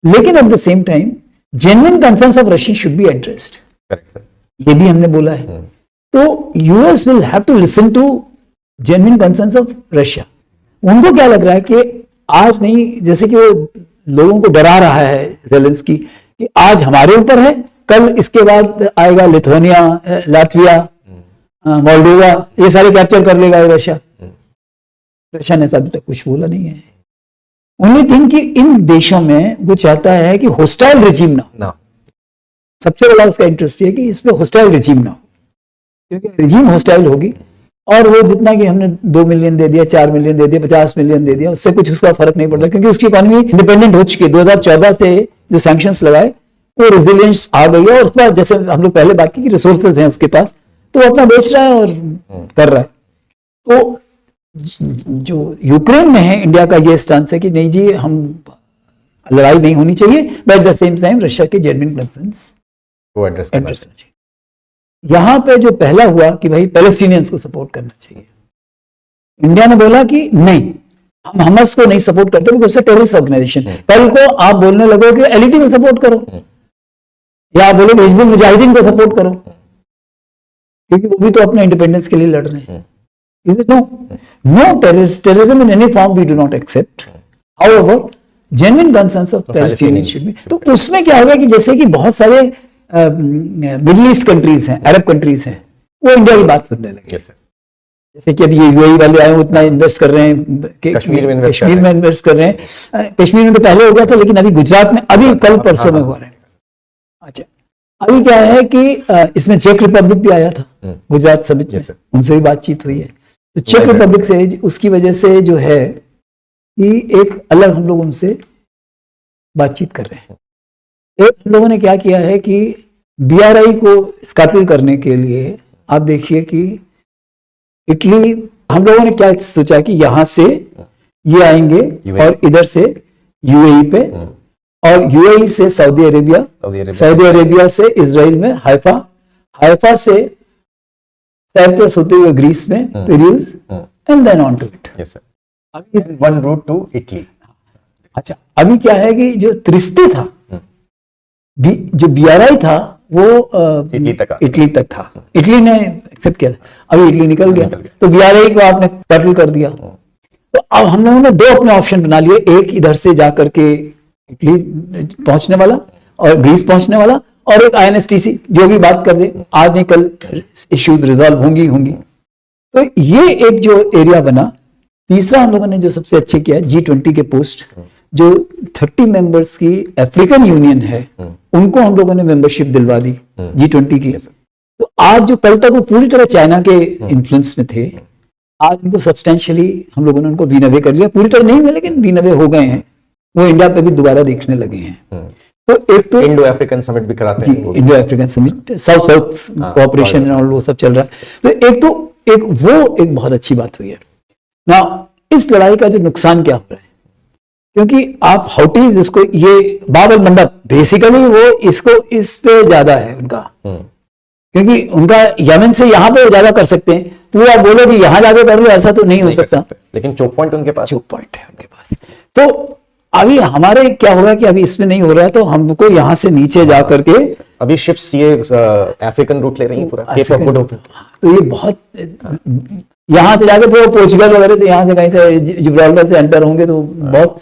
लेकिन at the same time genuine concerns of Russia should be addressed, ये भी हमने बोला है। तो US will have to listen to genuine concerns of Russia. उनको क्या लग रहा है कि आज नहीं, जैसे कि वो लोगों को डरा रहा है ज़ेलेंस्की कि आज हमारे ऊपर है, कल इसके बाद आएगा लिथुआनिया, लातविया, मोल्डोवा, ये सारे कैप्चर कर लेगा रशिया। रशिया ने अभी तक कुछ बोला नहीं है। ओनली थिंग कि इन देशों में वो चाहता है कि होस्टाइल रिजीम ना हो। सबसे बड़ा उसका इंटरेस्ट है कि इस पे होस्टाइल रिजीम ना हो, क्योंकि रिजीम होस्टाइल होगी और वो जितना कि हमने 2 मिलियन दे दिया, 4 मिलियन दे दिया, 50 मिलियन दे दिया, उससे कुछ उसका फर्क नहीं पड़ता, क्योंकि उसकी इकोनॉमी इंडिपेंडेंट हो चुकी है। 2014 से जो सैंक्शंस लगाए वो रेजिलियंस आ गई है, और उसके बाद जैसे हम लोग पहले बात की कि रिसोर्सेज हैं उसके पास, तो वो अपना बेच रहा है और कर रहा है। तो जो यूक्रेन में है, इंडिया का ये स्टांस है कि नहीं जी, हम लड़ाई नहीं होनी चाहिए, but at the same time Russia के जेन्युइन कंसर्न्स को एड्रेस करना चाहिए। यहां पे जो पहला हुआ कि भाई पैलेस्टीनियंस को सपोर्ट करना चाहिए, इंडिया ने बोला कि नहीं, हम हमास को नहीं सपोर्ट करते क्योंकि उससे टेररिस्ट ऑर्गेनाइजेशन। कल को आप बोलने लगो कि एलईटी को सपोर्ट करो, या आप बोलोगे हिजबुल मुजाहिदीन को सपोर्ट करो, क्योंकि वो भी तो अपने इंडिपेंडेंस के लिए लड़ रहे हैं। Is it no? No terrorism in any form we do not accept. However, genuine concerns of Palestinians should be. तो उसमें क्या होगा कि जैसे कि बहुत सारे मिडिल ईस्ट कंट्रीज हैं, अरब कंट्रीज हैं, वो इंडिया की बात सुनने लगे। जैसे कि अभी ये यूएई वाले आए, उतना इन्वेस्ट कर रहे हैं कश्मीर में इन्वेस्ट कर रहे हैं। कश्मीर में तो पहले हो गया था, लेकिन अभी गुजरात में अभी कल परसों में हुआ है। अच्छा, अभी क्या है कि इसमें चेक रिपब्लिक भी आया था गुजरात समिट में, उनसे भी बातचीत हुई है। तो चेक रिपब्लिक से उसकी वजह से जो है कि एक अलग हम लोग उनसे बातचीत कर रहे हैं। एक हम लोगों ने क्या किया है कि बीआरआई को स्कैटल करने के लिए आप देखिए कि इटली, हम लोगों ने क्या सोचा कि यहां से ये आएंगे और इधर से यूएई पे, और यूएई से सऊदी अरेबिया से इजराइल में हाइफा से साइप्रस होते हुए ग्रीस में Paris, and then on to it, one route to Italy. अच्छा, अभी क्या है कि जो त्रिस्ते था, जो बीआरआई था वो इटली तक था, इटली ने एक्सेप्ट किया, अभी इटली निकल गया, तो बीआरआई को आपने पैटल कर दिया। तो अब हम लोगों ने 2 अपने ऑप्शन बना लिए, एक इधर से जाकर के इटली पहुंचने वाला और ग्रीस पहुंचने वाला, और एक आईएनएसटीसी जो भी बात कर दे, आज नहीं कल इश्यूज रिजॉल्व होंगी। तो ये एक जो एरिया बना। तीसरा हम लोगों ने जो सबसे अच्छे किया, G20 के पोस्ट जो 30 मेंबर्स की अफ्रीकन यूनियन है उनको हम लोगों ने मेंबरशिप दिलवा दी G20 की। तो आज जो कल तक वो पूरी तरह चाइना के इन्फ्लुएंस में थे, आज उनको सब्सटेंशियली हम लोगों ने उनको विनवे कर लिया, पूरी तरह नहीं हुए लेकिन विनवे हो गए हैं। वो इंडिया पे भी दोबारा देखने लगे हैं। तो एक तो इंडो अफ्रीकन समिट भी कराते हैं, Indo African summit, south south cooperation और वो सब चल रहा है। तो एक बहुत अच्छी बात हुई है ना। इस लड़ाई का जो नुकसान क्या हो रहा है, क्योंकि आप हाउटीज इसको, ये बाबल मंडप बेसिकली वो इसको इस पे ज्यादा है उनका, क्योंकि उनका यमन से यहाँ पे ज्यादा कर सकते हैं। पूरा बोलो कि यहाँ जाके कर लो, ऐसा तो नहीं हो सकता, लेकिन चोक पॉइंट उनके पास, चोक पॉइंट है उनके पास। तो अभी हमारे क्या होगा कि अभी इसमें नहीं हो रहा है, तो हमको यहाँ से नीचे जा करके अभी शिप्स ये अफ्रीकन रूट ले रही हैं पूरा, केप ऑफ गुड होप। तो ये बहुत, यहाँ से जाके फिर पोर्चुगल वगैरह से, यहाँ से कहीं से जिब्राल्टर से एंटर होंगे तो बहुत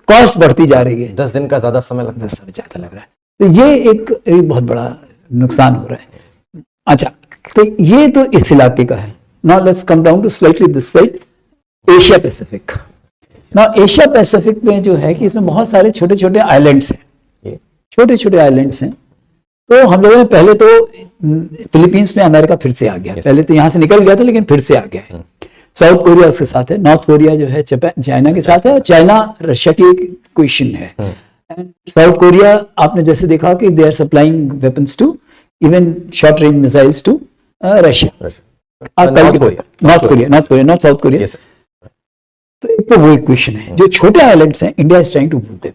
कॉस्ट बढ़ती जा रही है। 10 दिन का ज्यादा समय लगता है, 10 समय ज्यादा लग रहा है। तो ये एक बहुत बड़ा नुकसान हो रहा है। अच्छा, तो ये तो इस इलाके का है। Now let's come down to slightly this side, Asia Pacific. Now Asia Pacific में जो है कि इसमें बहुत सारे छोटे छोटे आइलैंड्स हैं, छोटे छोटे आइलैंड्स हैं। तो हम लोगों ने पहले तो फिलीपींस में अमेरिका फिर से आ गया, पहले तो यहाँ से निकल गया था लेकिन फिर से आ गया है। साउथ कोरिया उसके साथ है, नॉर्थ कोरिया जो है चाइना के साथ है, और चाइना रशिया की एक क्वेश्चन है। साउथ कोरिया आपने जैसे देखा कि they are supplying weapons to even short range missiles to Russia. North south Korea. तो एक तो वो एक क्वेश्चन है, जो छोटे आइलैंड्स हैं, India is trying to move them.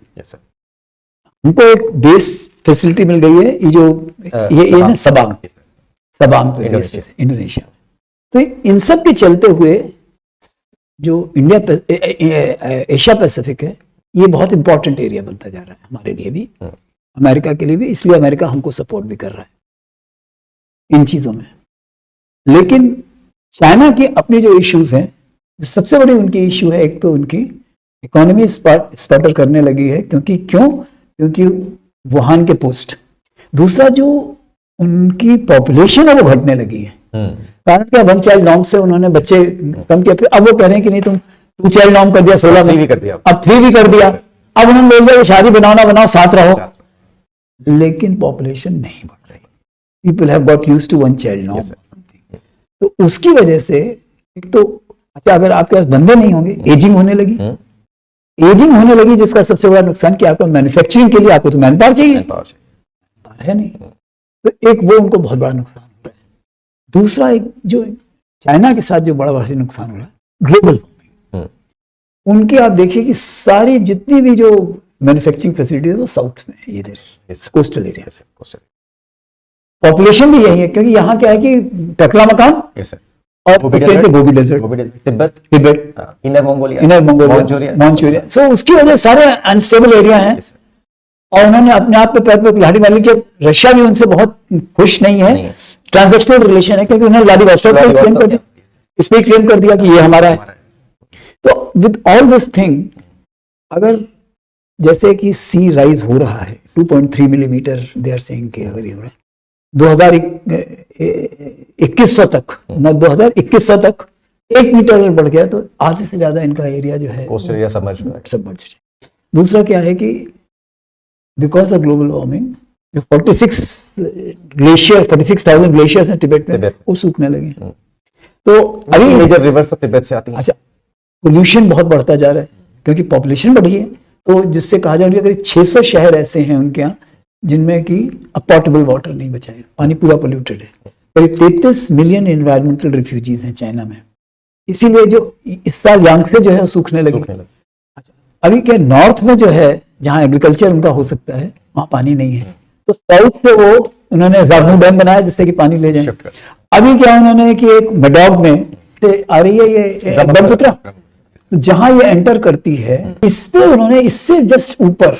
उनको एक बेस फैसिलिटी मिल गई है, ये जो ये ना सबांग पे इंडोनेशिया। तो इन सब के चलते हुए जो एशिया पैसिफिक है, ये बहुत इंपॉर्टेंट एरिया बनता जा रहा है हमारे लिए भी, अमेरिका के लिए भी। इसलिए अमेरिका हमको सपोर्ट भी कर रहा है इन चीजों में। लेकिन चाइना की अपनी जो इश्यूज हैं, जो सबसे बड़ी उनकी इश्यू है, एक तो उनकी इकोनॉमी स्पटर करने लगी है, क्योंकि वुहान के पोस्ट। दूसरा जो उनकी पॉपुलेशन है वो घटने लगी है, कारण क्या, 1 चाइल्ड नॉर्म से उन्होंने बच्चे कम किया। फिर अब वो कह रहे हैं कि नहीं, तुम 2 चाइल्ड नॉर्म कर दिया 16 में, कर दिया, अब 3 भी कर दिया। अब उन्होंने बोल दिया शादी बनाओ, साथ रहो, लेकिन पॉपुलेशन नहीं बढ़ रही। People have got used to 1 child norm. तो उसकी वजह से एक तो, अच्छा, अगर आपके पास बंदे नहीं होंगे, एजिंग होने लगी, जिसका सबसे बड़ा नुकसान कि आपको मैन्युफैक्चरिंग के लिए आपको तो मैन पावर चाहिए, है नहीं। तो एक वो उनको बहुत बड़ा नुकसान हो रहा है। दूसरा एक जो चाइना के साथ जो बड़ा नुकसान हो रहा है, ग्लोबल वार्मिंग। उनके आप देखिए कि सारी जितनी भी जो मैन्युफैक्चरिंग फैसिलिटी है वो साउथ में है, ये कोस्टल एरिया से। पॉपुलेशन भी यही है, क्योंकि यहाँ क्या है कि टकला मकान और गोबी डेजर्ट, तिब्बत, इनर मंगोलिया, मांचूरिया। सो उसकी वजह सारे अनस्टेबल एरिया हैं। और उन्होंने अपने आप पे पैर पे कुल्हाड़ी मार ली कि रशिया भी उनसे बहुत खुश नहीं है, ट्रांजैक्शनल रिलेशन है, क्योंकि उन्होंने व्लादिवोस्टोक पे क्लेम कर दिया, इस पे क्लेम कर दिया कि ये हमारा है। तो विद ऑल दिस थिंग, अगर जैसे कि सी राइज हो रहा है 2.3 मिलीमीटर, दे आर सेइंग कि अगर ये हो रहा है 2100 तक, 2100 तक 1 मीटर बढ़ गया, तो आधे से ज्यादा इनका एरिया जो है कोस्टल एरिया सबमर्ज। दूसरा क्या है कि बिकॉज ऑफ ग्लोबल वार्मिंग, जो 46,000 ग्लेशियर्स हैं तिब्बत में, वो सूखने लगे। तो अभी मेजर रिवर्स तो तिब्बत से आती है। अच्छा, पोल्यूशन बहुत बढ़ता जा रहा है, क्योंकि पॉपुलेशन बढ़ी है। तो जिससे कहा जाए करीब 600 शहर ऐसे हैं उनके यहाँ जिनमें कि पोर्टेबल वाटर नहीं बचा है, पानी पूरा पोल्यूटेड है। करीब 33 मिलियन एनवायरमेंटल रिफ्यूजीज हैं चाइना में, इसीलिए जो इस साल यांगसे जो है वो सूखने लगे। अच्छा, अभी क्या नॉर्थ में जो है, जहाँ एग्रीकल्चर उनका हो सकता है, वहाँ पानी नहीं है, तो साउथ से वो उन्होंने जागनू डैम बनाया जिससे कि पानी ले जाए। अभी क्या उन्होंने कि एक मेडॉग में से आ रही है ये ब्रह्मपुत्र, तो जहां ये एंटर करती है, इस पे उन्होंने इससे जस्ट ऊपर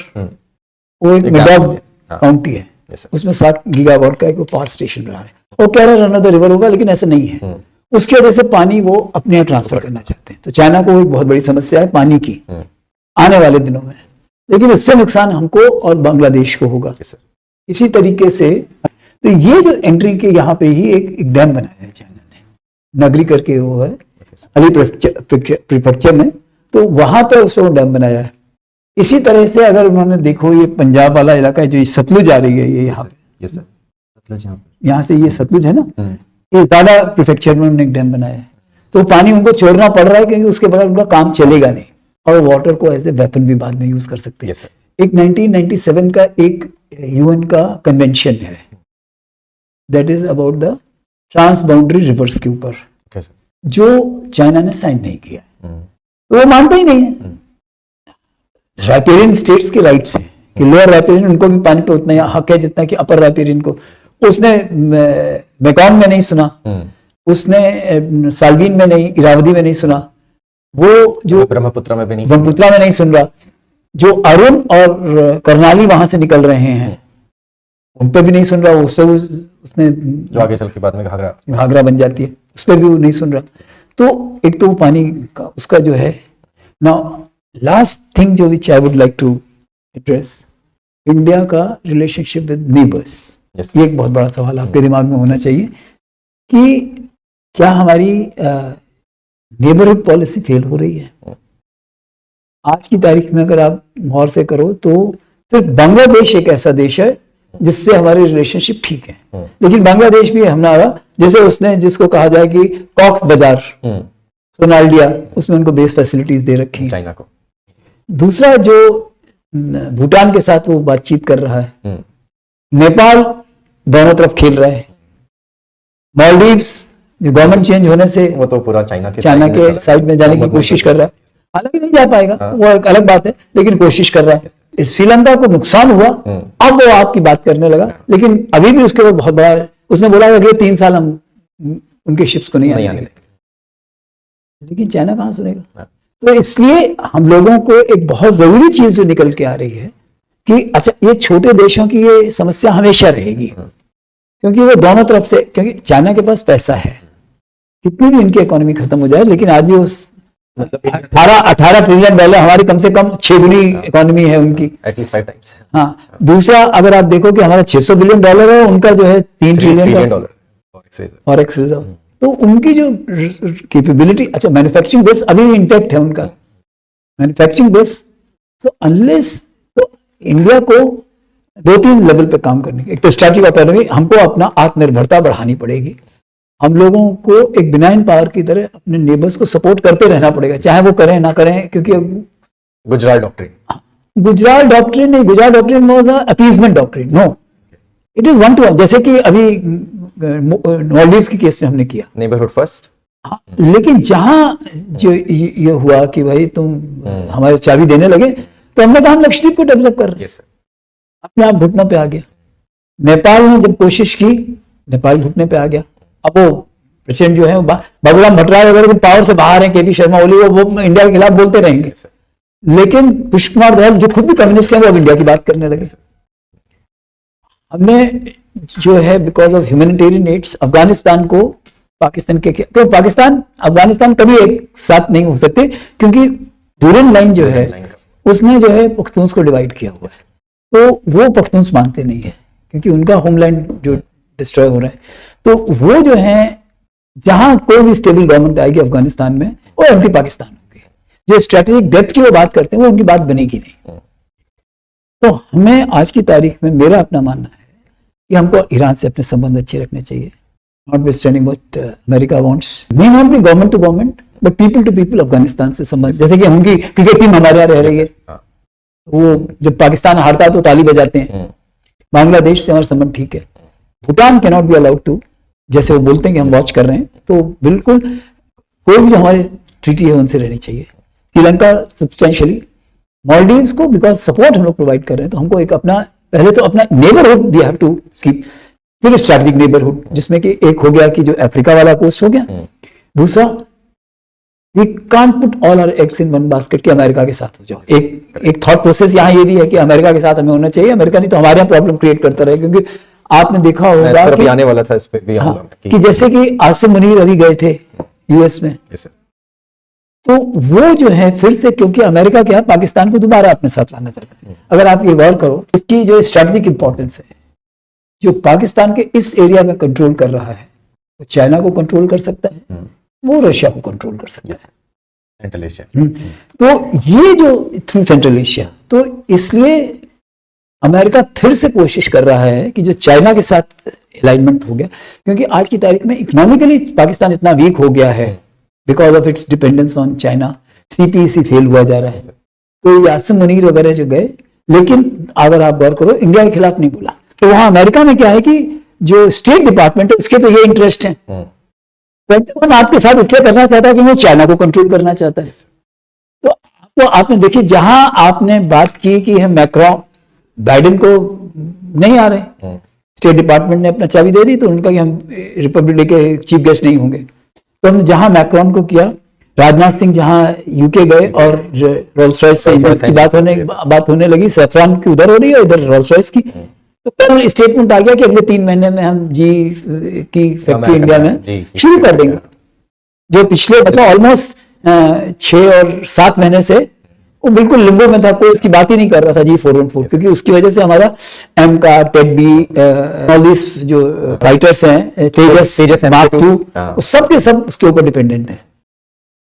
वो एक मेडॉग काउंटी है, उसमें 60 गीगावाट का एक पावर स्टेशन बना रहे हैं। वो कह रहे रन ऑफ द रिवर होगा, लेकिन ऐसा नहीं है। उसकी वजह से पानी वो अपने यहाँ ट्रांसफर करना चाहते हैं। तो चाइना को एक बहुत बड़ी समस्या है पानी की आने वाले दिनों में, लेकिन उससे नुकसान हमको और बांग्लादेश को होगा इसी तरीके से। तो ये जो एंट्री के यहाँ पे ही एक डैम बनाया है चाइना ने, नगरी करके वो है अली प्रीफेक्चर में, तो वहां पे उसको डैम बनाया है। इसी तरह से अगर उन्होंने देखो ये पंजाब वाला इलाका है जो ये सतलुज आ रही है, ये यहाँ पे, यस सर, सतलुज यहाँ पे। यहाँ से ये सतलुज है ना, ये ज्यादा प्रीफेक्चर में उन्होंने एक डैम बनाया है, तो पानी उनको छोड़ना पड़ रहा है क्योंकि उसके बगैर उनका काम चलेगा नहीं, और वाटर को एज ए वेपन भी बाद में यूज कर सकते हैं। यस सर, एक 1997 का एक यूएन का कन्वेंशन है, that is about the trans boundary rivers के ऊपर, ओके सर, जो चाइना ने साइन नहीं किया, तो वो मानते ही नहीं है। राइपेरियन स्टेट्स के राइट्स हैं कि लोअर राइपेरियन उनको भी पानी पे उतना ही हक है जितना कि अपर राइपेरियन को। उसने मेकॉन में नहीं सुना, उसने साल्वीन में नहीं, इरावदी में नहीं सुना, वो जो ब्रह्मपुत्र में भी नहीं, ब्रह्मपुत्र में नहीं सुन रहा, जो अरुण और कर्नाली वहां से निकल रहे हैं उन पे भी नहीं सुन रहा, उस पे उसने जो आगे चल के बाद में घाघरा बन जाती है, उस पर भी वो नहीं सुन रहा। तो एक तो पानी का उसका जो है ना, लास्ट थिंग जो which I would like to address, India का रिलेशनशिप विद नेबर्स। ये एक बहुत बड़ा सवाल आपके दिमाग में होना चाहिए कि क्या हमारी नेबरहुड पॉलिसी फेल हो रही है। आज की तारीख में अगर आप गौर से करो तो सिर्फ बांग्लादेश एक ऐसा देश है जिससे हमारे रिलेशनशिप ठीक है, लेकिन बांग्लादेश भी हमारा, जैसे उसने जिसको कहा जाए कि कॉक्स बाजार, सोनालिया, उसमें उनको बेस फैसिलिटीज दे रखी है चाइना को। दूसरा जो भूटान के साथ वो बातचीत कर रहा है, नेपाल दोनों तरफ खेल रहा है, मालदीव्स जो गवर्नमेंट चेंज होने से वो तो पूरा चाइना के साइड में जाने की कोशिश कर रहा है, हालांकि नहीं जा पाएगा, वो एक अलग बात है, लेकिन कोशिश कर रहा है। श्रीलंका को नुकसान हुआ, अब वो आपकी बात करने लगा, लेकिन अभी भी उसके ऊपर बहुत बड़ा, उसने बोला अगले 3 साल हम उनके शिप्स को नहीं आने देंगे, लेकिन चाइना कहां सुनेगा। तो इसलिए हम लोगों को एक बहुत जरूरी चीज जो निकल के आ रही है कि अच्छा, ये छोटे देशों की ये समस्या हमेशा रहेगी, क्योंकि वो दोनों तरफ से, क्योंकि चाइना के पास पैसा है, कितनी भी इनकी इकोनॉमी खत्म हो जाए, लेकिन आज भी उस 18 ट्रिलियन डॉलर, हमारी कम से कम 6 गुनी इकोनॉमी है उनकी, एटलीस्ट 5 टाइम्स। हाँ, दूसरा अगर आप देखो कि हमारा 600 बिलियन डॉलर है, उनका जो है 3 ट्रिलियन डॉलर फॉरेक्स रिजर्व, तो उनकी जो कैपेबिलिटी, अच्छा मैन्युफैक्चरिंग बेस अभी भी इंटैक्ट है उनका, मैन्युफैक्चरिंग बेस। तो अनलेस, तो इंडिया को 2-3 लेवल पे काम करने की, एक तो स्ट्रैटेजिक ऑटोनॉमी, हमको अपना आत्मनिर्भरता बढ़ानी पड़ेगी, हम लोगों को एक बिनाइन पावर की तरह अपने नेबर्स को सपोर्ट करते रहना पड़ेगा, चाहे वो करें ना करें, क्योंकि गुजरात डॉक्ट्रिन, गुजरात डॉक्ट्रिन नहीं, Gujarat doctrine was a appeasement doctrine, no, it is 1 to 1, जैसे कि अभी मालदीव्स के केस में हमने किया नेबरहुड फर्स्ट। हाँ, लेकिन जहां जो ये हुआ कि भाई तुम हमारे चाबी देने लगे, तो हमने कहा हम लक्षद्वीप को डेवलप कर रहे हैं, अपने आप घुटनों पे आ गया। नेपाल ने जब कोशिश की, नेपाल घुटने पे आ गया। अब वो प्रेसिडेंट जो है बाबूराम भट्टराय वगैरह पावर से बाहर है, केपी शर्मा ओली, वो इंडिया के खिलाफ बोलते रहेंगे, लेकिन पुष्प कुमार दयाल जो खुद भी कम्युनिस्ट है, वो अब इंडिया की बात करने लगे। हमने जो है because of humanitarian aids Afghanistan को पाकिस्तान के, क्यों पाकिस्तान अफगानिस्तान कभी एक साथ नहीं हो सकते, क्योंकि डूरेंट लाइन जो है उसने जो है पख्तून्स को डिवाइड किया हुआ है, तो वो पख्तून्स मानते नहीं है, क्योंकि उनका होमलैंड जो डिस्ट्रॉय हो रहा है। तो वो जो है, जहां कोई भी स्टेबल गवर्नमेंट आएगी अफगानिस्तान में, वो एंटी पाकिस्तान होगी। जो स्ट्रेटेजिक डेप्थ की वो बात करते हैं, वो उनकी बात बनेगी नहीं। तो हमें आज की तारीख में, मेरा अपना मानना है कि हमको ईरान से अपने संबंध अच्छे रखने चाहिए, notwithstanding what America wants, may not be government to government but people to people. Afghanistan से संबंध, जैसे कि उनकी क्रिकेट टीम हमारे यहाँ रह रही है, वो जब पाकिस्तान हारता है तो ताली बजाते हैं। बांग्लादेश से हमारा संबंध ठीक है। Bhutan can not be allowed to, जैसे वो बोलते हैं कि हम वॉच कर रहे हैं, तो बिल्कुल कोई भी जो हमारे ट्रीटी है उनसे रहनी चाहिए। श्रीलंका सब्सटेंशियली, मालदीव्स को बिकॉज सपोर्ट हम लोग प्रोवाइड कर रहे हैं, तो हमको एक अपना, पहले तो अपना neighbourhood we have to keep, फिर स्ट्रैटेजिक नेबरहुड, जिसमें कि एक हो गया कि जो अफ्रीका वाला कोस्ट हो गया, दूसरा we can't put all our eggs in one basket कि अमेरिका के साथ हो जाओ। एक थॉट प्रोसेस यहाँ ये भी है कि अमेरिका के साथ हमें होना चाहिए, अमेरिका नहीं तो हमारे यहाँ प्रॉब्लम क्रिएट करता रहे, क्योंकि आपने देखा होगा कि आने वाला था इस पे भी, हाँ, कि जैसे कि आसिम मुनीर अभी गए थे यूएस में, तो वो जो है फिर से, क्योंकि अमेरिका क्या पाकिस्तान को दोबारा अपने साथ लाना चाहता है। अगर आप ये गौर करो, इसकी जो स्ट्रैटेजिक इंपॉर्टेंस है, जो पाकिस्तान के इस एरिया में कंट्रोल कर रहा है, वो चाइना को कंट्रोल कर सकता है, वो रशिया को कंट्रोल कर सकता है। Central Asia. तो ये जो थ्रू सेंट्रल एशिया, तो इसलिए अमेरिका फिर से कोशिश कर रहा है कि जो चाइना के साथ अलाइनमेंट हो गया, क्योंकि आज की तारीख में इकोनॉमिकली पाकिस्तान इतना वीक हो गया है because of its dependence on China, CPEC fail हुआ जा रहा है। तो यासिन मुनीर वगैरह जो गए, लेकिन अगर आप गौर करो इंडिया के खिलाफ नहीं बोला। तो वहां अमेरिका में क्या है कि जो स्टेट डिपार्टमेंट है उसके तो ये इंटरेस्ट है, पेंटागन आपके साथ इसलिए करना चाहता है कि वो चाइना को कंट्रोल करना चाहता है। तो आपने देखिए, जहां आपने बात की कि हम मैक्रोन बाइडेन को नहीं आ रहे, स्टेट डिपार्टमेंट ने अपना चाबी दे दी, तो उनका कि हम रिपब्लिक डे के चीफ गेस्ट नहीं होंगे। तो हमने जहां मैक्रोन को किया, राजनाथ सिंह जहां UK गए और रोल्स रॉयस से की बात होने लगी, सैफरान की उधर हो रही है, इधर रोल्स रॉयस की। तो कल स्टेटमेंट आ गया कि अगले 3 महीने में हम जी की फैक्ट्री इंडिया में शुरू कर देंगे। जो पिछले मतलब ऑलमोस्ट 6 और 7 महीने से वो बिल्कुल लिम्बो में था, कोई उसकी बात ही नहीं कर रहा था G414, क्योंकि उसकी वजह से हमारा एमका, टेड-बी, ऑल दिस जो फाइटर्स हैं, तेजस मार्क 2, सब के सब उसके ऊपर डिपेंडेंट है।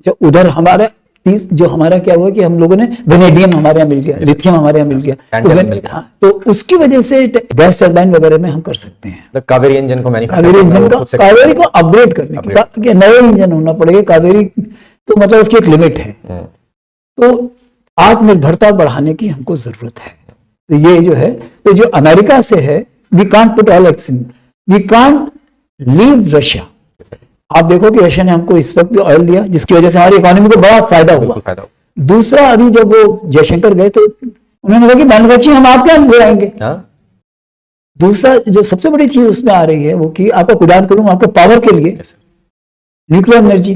जो उधर हमारा जो हमारा क्या हुआ कि हम लोगों ने वेनेडियम हमारे यहाँ मिल गया, लिथियम हमारे यहाँ मिल गया, तो उसकी वजह से गैस टरबाइन वगैरह में हम कर सकते हैं। कावेरी इंजन को कावेरी को अपग्रेड करने के नए इंजन होना पड़ेगा कावेरी, तो मतलब उसकी एक लिमिट है। तो आत्मनिर्भरता बढ़ाने की हमको जरूरत है। तो ये जो है, तो जो अमेरिका से है, we can't put all eggs in, we can't leave Russia. आप देखो कि रशिया ने हमको इस वक्त भी ऑयल दिया, जिसकी वजह से हमारी इकोनॉमी को बड़ा फायदा हुआ। दूसरा, अभी जब वो जयशंकर गए तो उन्होंने कहा कि मैन्युफैक्चरिंग हम आपके यहाँ बुलाएंगे। दूसरा जो सबसे बड़ी चीज उसमें आ रही है वो कि आपका कुदान करूँ आपके पावर के लिए nuclear energy,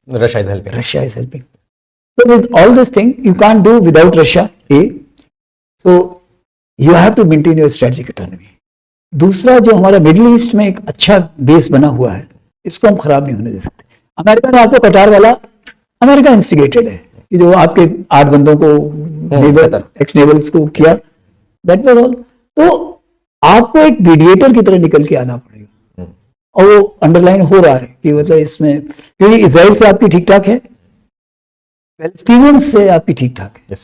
Russia is helping. So with all this thing, you can't do without Russia. So you have to maintain your strategic autonomy. दूसरा, जो हमारा मिडिल ईस्ट में एक अच्छा बेस बना हुआ है, इसको हम खराब नहीं होने दे सकते। अमेरिका ने आपको कटार वाला, अमेरिका इंस्टिगेटेड है कि जो आपके 8 बंदों को एक्स नेवल्स को किया, दैट वाज ऑल। तो आपको एक मीडिएटर की तरह निकल के आना पड़ेगा, और वो अंडरलाइन हो रहा है कि मतलब इसमें, क्योंकि इजराइल से आपकी ठीक ठाक है, पैलेस्टीनियन से आपकी ठीक ठाक है,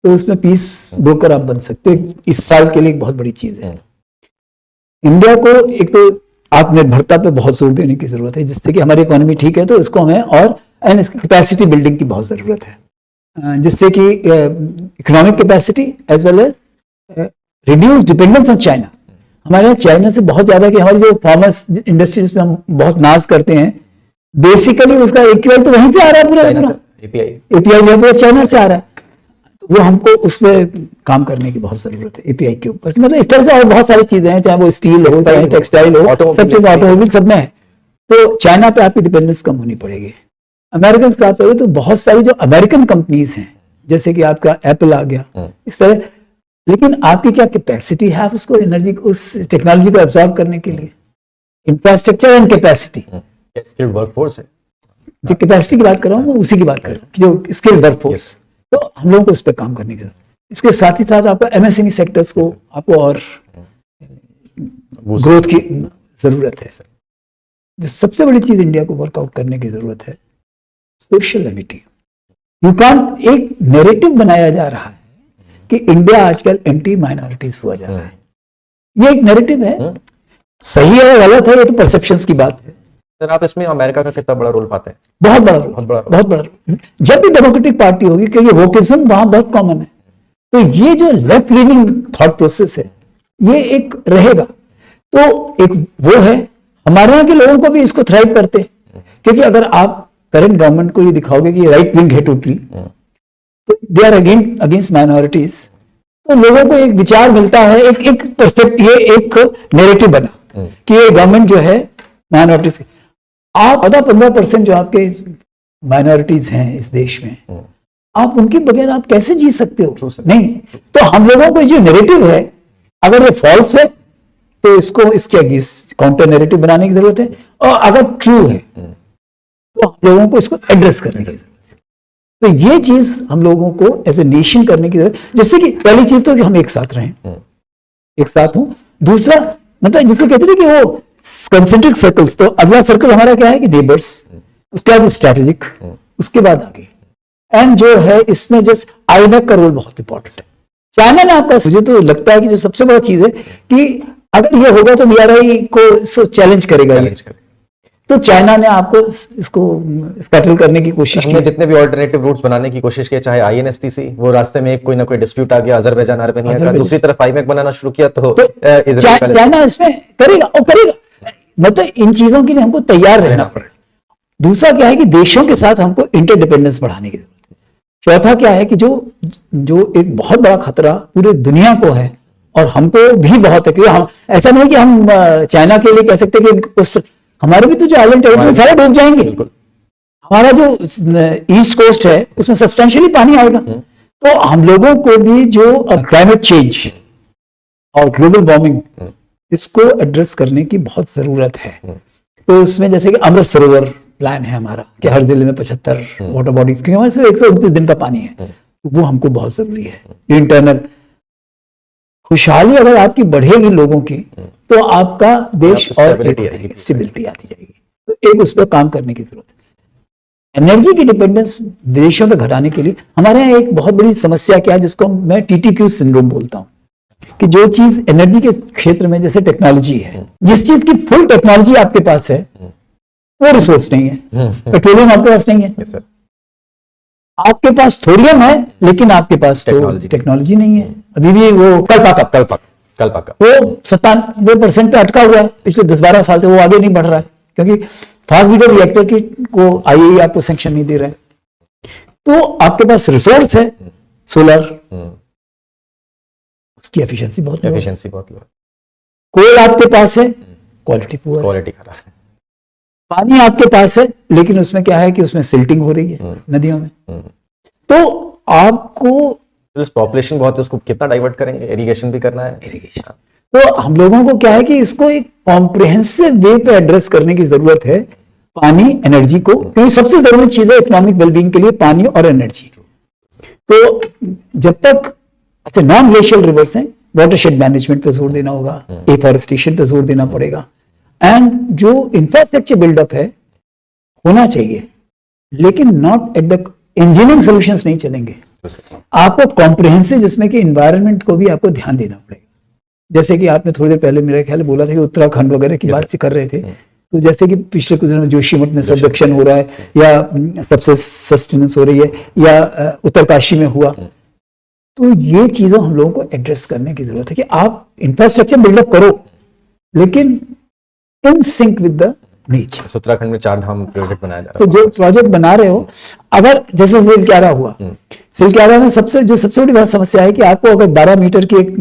तो उसमें पीस ब्रोकर आप बन सकते हैं। इस साल के लिए एक बहुत बड़ी चीज है। इंडिया को एक तो आत्मनिर्भरता पे बहुत जोर देने की जरूरत है, जिससे कि हमारी इकोनॉमी ठीक है, तो इसको हमें और कैपेसिटी बिल्डिंग की बहुत जरूरत है, जिससे कि economic capacity as well as reduce dependence on China. हमारे यहाँ चाइना से बहुत ज्यादा, कि हमारी जो फार्मर्स इंडस्ट्रीज में हम बहुत नाज करते हैं, बेसिकली उसका इक्वल तो वहीं से आ रहा है, पूरा एपीआई जो है चाइना से आ रहा है। तो वो हमको उसमें काम करने की बहुत जरूरत है, एपीआई के ऊपर। मतलब इस तरह से और बहुत सारी चीजें हैं, चाहे वो स्टील हो, चाहे टेक्सटाइल हो, सब चीज ऑटोमोबाइल सब में है। तो चाइना पे आपकी डिपेंडेंस कम होनी पड़ेगी। अमेरिकन के साथ तो बहुत सारी जो अमेरिकन कंपनीज हैं, जैसे कि आपका एप्पल आ गया, इस तरह, लेकिन आपकी क्या कैपेसिटी है उसको एनर्जी, उस टेक्नोलॉजी को एब्जॉर्ब करने के लिए? Infrastructure and capacity, skilled workforce है। जो कैपेसिटी की बात कर रहा हूँ, मैं उसी की बात कर रहा हूँ, जो स्किल्ड वर्कफोर्स। तो हम लोगों को उस पर काम करने की जरूरत है। इसके साथ ही साथ आपका MSME सेक्टर्स को आपको और ग्रोथ की जरूरत है। जो सबसे बड़ी चीज इंडिया को वर्कआउट करने की जरूरत है, सोशल एमिटी। यू कांट, एक नैरेटिव बनाया जा रहा है कि इंडिया आजकल एंटी माइनॉरिटीज हुआ जा रहा है। ये एक नैरेटिव है, सही है गलत है, ये तो परसेप्शंस की बात है। सर, आप इसमें अमेरिका का कितना बड़ा रोल पाते हैं? बहुत बड़ा रोल। जब भी डेमोक्रेटिक पार्टी होगी, क्योंकि वोकिज्म वहां बहुत कॉमन है, तो ये जो लेफ्ट लीनिंग थॉट प्रोसेस है, ये एक रहेगा। तो एक वो है, हमारे यहाँ के लोगों को भी इसको थ्राइव करते हैं, क्योंकि अगर आप करंट गवर्नमेंट को ये दिखाओगे कि राइट विंग है टोटली, तो दे आर अगेंस्ट माइनॉरिटीज, तो लोगों को एक विचार मिलता है, एक पर्सपेक्टिव, ये एक नैरेटिव बना कि ये गवर्नमेंट जो है माइनॉरिटीज। आप 15% जो आपके माइनॉरिटीज हैं इस देश में, आप उनके बगैर आप कैसे जी सकते हो? नहीं। तो हम लोगों को जो नैरेटिव है, अगर ये फॉल्स है तो इसको इसके अगेंस्ट काउंटर नैरेटिव बनाने की जरूरत है, और अगर ट्रू है तो हम लोगों को इसको एड्रेस करने की जरूरत है। तो ये चीज हम लोगों को एज ए नेशन करने की जरूरत, जिससे कि पहली चीज तो कि हम एक साथ रहें, एक साथ हों। दूसरा, मतलब जिसको कहते थे कि वो कंसेंट्रिक सर्कल्स, तो अगला सर्कल हमारा क्या है कि नेबर्स, उसके बाद स्ट्रैटेजिक, उसके बाद आगे। एंड जो है इसमें जो आईएमएफ का रोल बहुत इंपॉर्टेंट है। चाइना ने आपका, मुझे तो लगता है कि जो सबसे बड़ा चीज है कि अगर ये होगा तो बीआरआई को चैलेंज करेगा ये, तो चाइना ने आपको इसको स्कैटल करने की कोशिश की। हमने जितने भी ऑल्टरनेटिव रूट्स बनाने की कोशिश की, चाहे आईएनएसटीसी, वो रास्ते में कोई ना कोई डिस्प्यूट आ गया, अजरबैजान आर्मेनिया का, दूसरी तरफ आईमैक बनाना शुरू किया, तो चाइना इसमें करेगा और करेगा। मतलब इन चीजों के लिए हमको तैयार रहना पड़ेगा। दूसरा क्या है कि देशों के साथ हमको इंटरडिपेंडेंस बढ़ाने की जरूरत है। चौथा क्या है कि जो एक बहुत बड़ा खतरा पूरे दुनिया को है और हमको भी बहुत है, क्योंकि हम ऐसा नहीं कि हम चाइना के लिए कह सकते कि हमारे भी तो जो आइलैंड टेरिटरी सारे डूब जाएंगे। हमारा जो ईस्ट कोस्ट है उसमें सब्सटेंशियली पानी आएगा। तो हम लोगों को भी जो क्लाइमेट चेंज और ग्लोबल वार्मिंग, इसको एड्रेस करने की बहुत जरूरत है। तो उसमें जैसे कि अमृत सरोवर प्लान है हमारा कि हर जिले में 75 वाटर बॉडीज, क्योंकि हमारे सिर्फ 129 दिन का पानी है, तो वो हमको बहुत जरूरी है। इंटरनल खुशहाली अगर आपकी बढ़ेगी लोगों की, तो आपका देश और स्टेबिलिटी आती जाएगी। तो एक उस पर काम करने की जरूरत है। एनर्जी की डिपेंडेंस देशों पे घटाने के लिए हमारे यहाँ एक बहुत बड़ी समस्या क्या है, जिसको मैं टीटीक्यू सिंड्रोम बोलता हूँ, कि जो चीज एनर्जी के क्षेत्र में जैसे टेक्नोलॉजी है, जिस चीज की फुल टेक्नोलॉजी आपके पास है वो रिसोर्स नहीं है। पेट्रोलियम आपके पास नहीं है, आपके पास थोरियम है, लेकिन आपके पास तो टेक्नोलॉजी नहीं है। अभी भी वो कल्पाका वो 97% पे अटका हुआ है, पिछले 10-12 साल से वो आगे नहीं बढ़ रहा है, क्योंकि फास्ट ब्रीडर रिएक्टर की को आईएई आपको सैंक्शन नहीं दे रहा है। तो आपके पास रिसोर्स है सोलर, उसकी एफिशिएंसी बहुत लो। कोयल आपके पास है, क्वालिटी खराब है। पानी आपके पास है, लेकिन उसमें क्या है कि उसमें सिल्टिंग हो रही है नदियों में। तो आपको पॉपुलेशन बहुत है, उसको कितना डाइवर्ट करेंगे, इरिगेशन भी करना है। इरिगेशन तो हम लोगों को क्या है कि इसको एक कॉम्प्रिहेंसिव वे पे एड्रेस करने की जरूरत है, पानी एनर्जी को, क्योंकि सबसे जरूरी चीज है इकोनॉमिक वेलबींग के लिए पानी और एनर्जी। तो जब तक अच्छा नॉन ग्लेशियल रिवर्स हैं, वाटरशेड मैनेजमेंट पे जोर देना होगा, एफॉरेस्टेशन पे जोर देना पड़ेगा, एंड जो इंफ्रास्ट्रक्चर बिल्डअप है होना चाहिए, लेकिन not at the engineering solutions नहीं चलेंगे। आपको कॉम्प्रिहेंसिव, जिसमें कि एनवायरनमेंट को भी आपको ध्यान देना पड़ेगा। जैसे कि आपने थोड़ी देर पहले मेरे ख्याल बोला था कि उत्तराखंड वगैरह की बात कर रहे थे, तो जैसे कि पिछले कुछ दिनों में जोशीमठ में सबडक्शन हो रहा है, या सबसे सस्टेनेंस हो रही है, या उत्तरकाशी में हुआ, तो ये चीजों हम लोगों को एड्रेस करने की जरूरत है कि आप इंफ्रास्ट्रक्चर बिल्डअप करो, लेकिन in sync with the nature. Uttarakhand में 4 धाम प्रोजेक्ट बनाया जा रहा है। तो जो प्रोजेक्ट बना रहे हो, अगर जैसे सिलक्यारा हुआ, सिलक्यारा में सबसे बड़ी बात समस्या है कि आपको अगर 12 मीटर की एक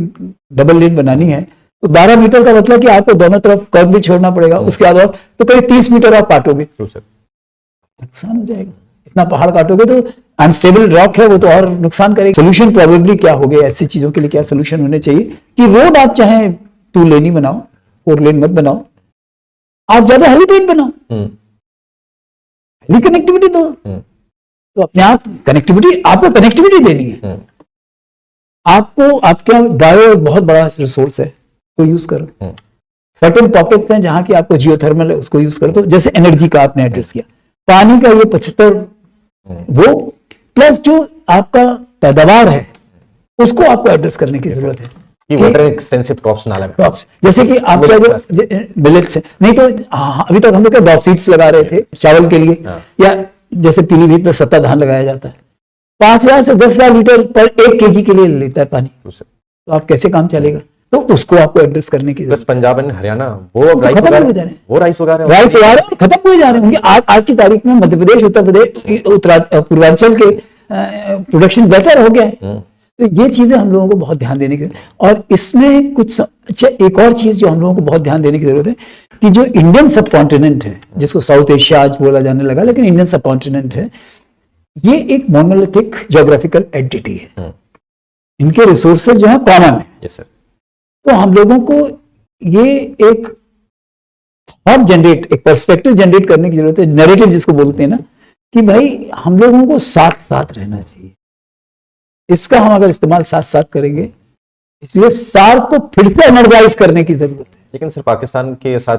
डबल लेन बनानी है, तो 12 मीटर का मतलब कि आपको दोनों तरफ कर्व भी छोड़ना पड़ेगा, उसके बाद और तो करीब 30 मीटर आप काटोगे, नुकसान हो जाएगा। इतना पहाड़ काटोगे तो अनस्टेबल रॉक है, वो तो और नुकसान करेगा। सोल्यूशन प्रोबेबली क्या हो गया, ऐसी चीजों के लिए क्या सोल्यूशन होने चाहिए कि रोड आप चाहे 2 लेन ही बनाओ, 4 लेन मत बनाओ, आप ज्यादा हेलीपैड बनाओ, हेली कनेक्टिविटी दो, तो अपने आप कनेक्टिविटी, आपको कनेक्टिविटी देनी है। आपको आपके बायो एक बहुत बड़ा रिसोर्स है, तो यूज करो। सर्टेन पॉकेट्स हैं जहां की आपको जियोथर्मल है, उसको यूज करो। तो जैसे एनर्जी का आपने एड्रेस किया, पानी का ये 75 वो प्लस जो आपका पैदावार है, उसको आपको एड्रेस करने की जरूरत है कि वाटर एक्सटेंसिव क्रॉप्स ना लगाएं। क्रॉप्स जैसे कि आपका जो मिलेट्स है, नहीं तो अभी तक हम लोग ड्रॉप सीड्स लगा रहे थे चावल के लिए, या जैसे पीलीभीत में 70 धान लगाया जाता है, 5000 से 10,000 लीटर पर 1 kg के लिए लेता है पानी, तो आप कैसे काम चलेगा? तो उसको आपको एड्रेस करने की जरूरत। पंजाब एंड हरियाणा वो राइस उगा रहे हैं, खत्म हुए जा रहे होंगे। आज की तारीख में मध्य प्रदेश, उत्तर प्रदेश, पूर्वांचल के प्रोडक्शन बेटर हो गया है। तो ये चीजें हम लोगों को बहुत ध्यान देने की, और इसमें कुछ अच्छा एक और चीज जो हम लोगों को बहुत ध्यान देने की जरूरत है कि जो इंडियन सब कॉन्टिनेंट है, जिसको साउथ एशिया आज बोला जाने लगा, लेकिन इंडियन सब कॉन्टिनेंट है, ये एक मोनोलिथिक ज्योग्राफिकल एंटिटी है। इनके रिसोर्सेज जो है कॉमन है। तो हम लोगों को ये एक थॉट जनरेट, एक पर्सपेक्टिव जनरेट करने की जरूरत है, नैरेटिव जिसको बोलते हैं ना, कि भाई हम लोगों को साथ साथ रहना चाहिए। इसका हम अगर इस्तेमाल साथ साथ करेंगे, इसलिए सार्क को फिर से एनर्जाइज करने की जरूरत है। लेकिन सर पाकिस्तान के साथ,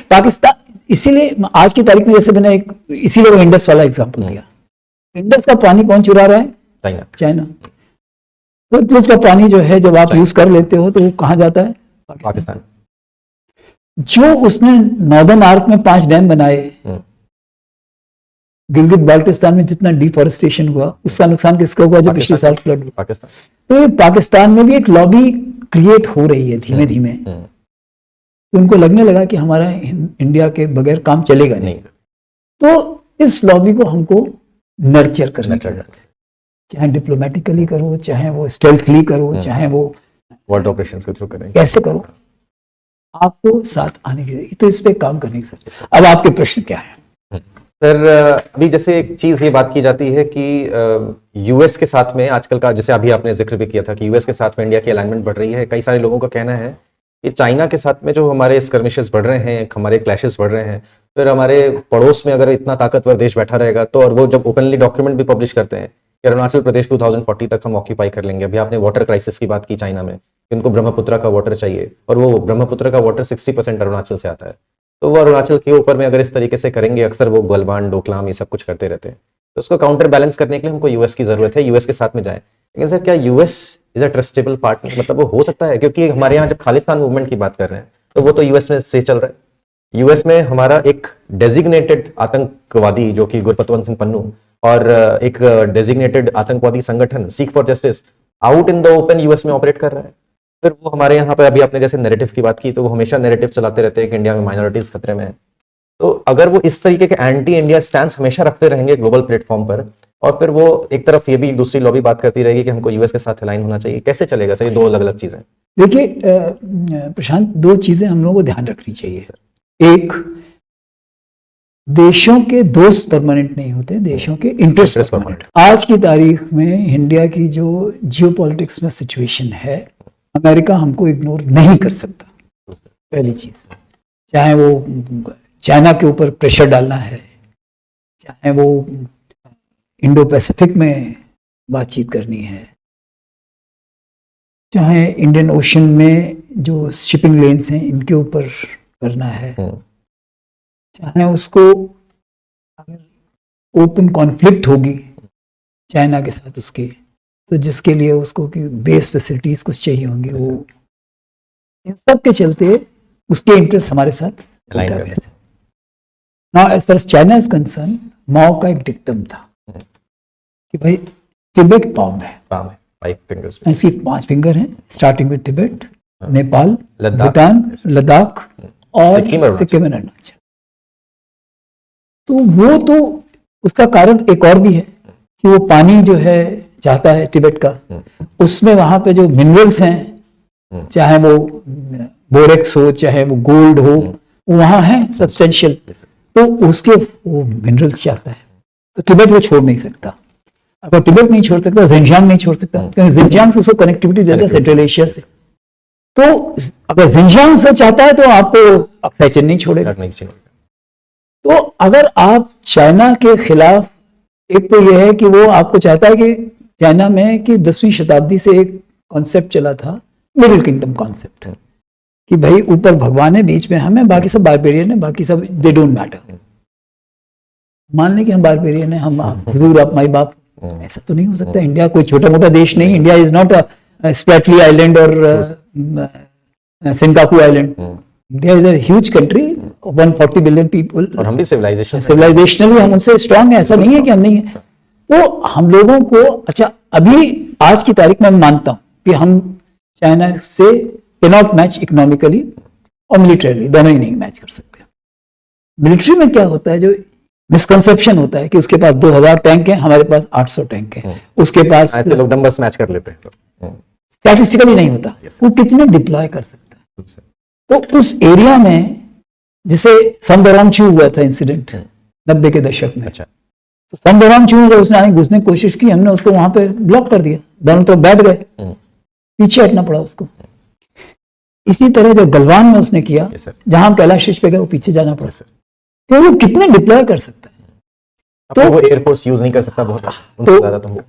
पाकिस्तान इसीलिए आज की तारीख में जैसे मैंने इसीलिए वो इंडस वाला एग्जांपल दिया। इंडस का पानी कौन चुरा रहा है? चाइना। सतलुज का पानी जो है जब आप यूज कर लेते हो तो वो कहाँ जाता है? पाकिस्तान। जो उसने नॉर्दर्न आर्क में 5 डैम बनाए, गिलगित बाल्टिस्तान में जितना डिफॉरेस्टेशन हुआ, उसका नुकसान किसका हुआ? जो पिछले साल फ्लड हुआ, पाकिस्तान। तो पाकिस्तान में भी एक लॉबी क्रिएट हो रही है धीमे धीमे। तो उनको लगने लगा कि हमारा इंडिया के बगैर काम चलेगा नहीं, तो इस लॉबी को हमको नर्चर करना चाहिए, चाहे डिप्लोमेटिकली करो, चाहे वो स्टेल्थली करो, चाहे वो वर्ल्ड ऑपरेशंस के थ्रू करें, कैसे करो, आपको साथ आने की, तो इस पे काम करने की। अब आपके प्रश्न क्या है? सर अभी जैसे एक चीज ये बात की जाती है कि यूएस के साथ में आजकल का, जैसे अभी आपने जिक्र भी किया था कि यूएस के साथ में इंडिया की अलाइनमेंट बढ़ रही है। कई सारे लोगों का कहना है कि चाइना के साथ में जो हमारे स्कर्मिशेस बढ़ रहे हैं, हमारे क्लैशेस बढ़ रहे हैं, फिर हमारे पड़ोस में अगर इतना ताकतवर देश बैठा रहेगा तो, और वो जब ओपनली डॉक्यूमेंट भी पब्लिश करते हैं कि अरुणाचल प्रदेश 2040 तक हम ऑक्यूपाई कर लेंगे। अभी आपने वाटर क्राइसिस की बात की चाइना में, इनको ब्रह्मपुत्र का वाटर चाहिए, और वो ब्रह्मपुत्र का वाटर 60% अरुणाचल से आता है। तो वो अरुणाचल के ऊपर में अगर इस तरीके से करेंगे, अक्सर वो गलवान डोकलाम ये सब कुछ करते रहते हैं, तो उसको काउंटर बैलेंस करने के लिए हमको यूएस की जरूरत है, यूएस के साथ में जाए। लेकिन सर क्या US is a trustable partner? मतलब वो हो सकता है? क्योंकि हमारे यहाँ जब खालिस्तान मूवमेंट की बात कर रहे हैं तो वो तो यूएस में से चल रहा है। यूएस में हमारा एक डेजिग्नेटेड आतंकवादी जो कि गुरपतवंत सिंह पन्नू, और एक डेजिग्नेटेड आतंकवादी संगठन seek for justice out in the open US में ऑपरेट कर रहा है। फिर वो हमारे यहाँ पर, अभी आपने जैसे नैरेटिव की बात की, तो वो हमेशा नैरेटिव चलाते रहते हैं कि इंडिया में माइनॉरिटीज खतरे में है। तो अगर वो इस तरीके के एंटी इंडिया स्टैंड हमेशा रखते रहेंगे ग्लोबल प्लेटफॉर्म पर, और फिर वो एक तरफ ये भी दूसरी लॉबी बात करती रहेगी कि हमको यूएस के साथ अलाइन होना चाहिए, कैसे चलेगा सर? ये दो अलग अलग चीजें। देखिए प्रशांत, दो चीजें हम लोगों को ध्यान रखनी चाहिए। एक, देशों के दोस्त परमानेंट नहीं होते, देशों के इंटरेस्ट परमानेंट। आज की तारीख में इंडिया की जो जियोपॉलिटिक्स में सिचुएशन है, अमेरिका हमको इग्नोर नहीं कर सकता, पहली चीज। चाहे वो चाइना के ऊपर प्रेशर डालना है, चाहे वो इंडो पैसिफिक में बातचीत करनी है, चाहे इंडियन ओशन में जो शिपिंग लेन्स हैं इनके ऊपर करना है, चाहे उसको अगर ओपन कॉन्फ्लिक्ट होगी चाइना के साथ उसके, तो जिसके लिए उसको कि बेस फैसिलिटीज कुछ चाहिए होंगे, वो इन सब के चलते उसके इंटरेस्ट हमारे साथ ना। As far as China is concern, Mao का एक डिक्टम था कि भाई तिब्बत पाम है, 5 फिंगर्स, ऐसी 5 फिंगर हैं, स्टार्टिंग विद तिब्बत, नेपाल, भूटान, लद्दाख और सिक्किम और अरुणाचल। तो वो तो उसका कारण एक और भी है कि वो पानी जो है चाहता है तिब्बत का, उसमें वहां पे जो मिनरल्स हैं, चाहे वो बोरेक्स हो, चाहे वो गोल्ड हो, वहां है सब्सटेंशियल, तो उसके वो मिनरल्स चाहता है, तो तिब्बत वो छोड़ नहीं सकता। अगर तिब्बत नहीं छोड़ सकता, जिनजियांग नहीं छोड़ सकता, क्योंकि जिनजियांग से उसको कनेक्टिविटी देता है सेंट्रल एशिया से। तो अगर जिनजियांग से चाहता है तो आपको अक्साई चीन नहीं छोड़ेगा। तो अगर आप चाइना के खिलाफ, एक तो यह है कि वो आपको चाहता है कि चाइना में कि 10वीं शताब्दी से एक कॉन्सेप्ट चला था, मिडिल किंगडम कॉन्सेप्ट, कि भाई ऊपर भगवान है, बीच में हम है, बाकी सब बारबेरियन है, बाकी सब दे डोंट मैटर। मान लें कि हम बारबेरियन है, हम हुजूर आप माई बाप, ऐसा तो नहीं हो सकता। इंडिया कोई छोटा मोटा देश नहीं, India is not a Spratly island और Senkaku island. India is a huge country, 140 billion people, और हम भी सिविलाइजेशनली हम उनसे स्ट्रांग है, ऐसा नहीं है कि हम नहीं है। तो हम लोगों को, अच्छा अभी आज की तारीख में मैं मानता हूं कि हम चाइना से कैनॉट मैच इकोनॉमिकली और मिलिटरीली, दोनों ही नहीं मैच कर सकते। मिलिट्री में क्या होता है, जो मिसकंसेप्शन होता है कि उसके पास 2000 टैंक हैं, हमारे पास 800 टैंक हैं, उसके पास लोग नंबर्स मैच कर लेते हैं, स्टैटिस्टिकली नहीं होता, वो कितने डिप्लॉय कर सकता है। तो उस एरिया में, जिसे समदौरांचू हुआ था इंसिडेंट 90 के दशक में, अच्छा, तो समदौरांचू हुआ, उसने आगे घुसने की कोशिश की, हमने उसको वहां पे ब्लॉक कर दिया, दोनों तो बैठ गए, पीछे हटना पड़ा उसको। इसी तरह जो गलवान में उसने किया, जहां हम कैलाश पे गए, वो पीछे जाना पड़ा, तो वो कितने डिप्लॉय कर सकता है। तो वो एयरफोर्स यूज नहीं कर सकता बहुत, तो ज्यादा, तो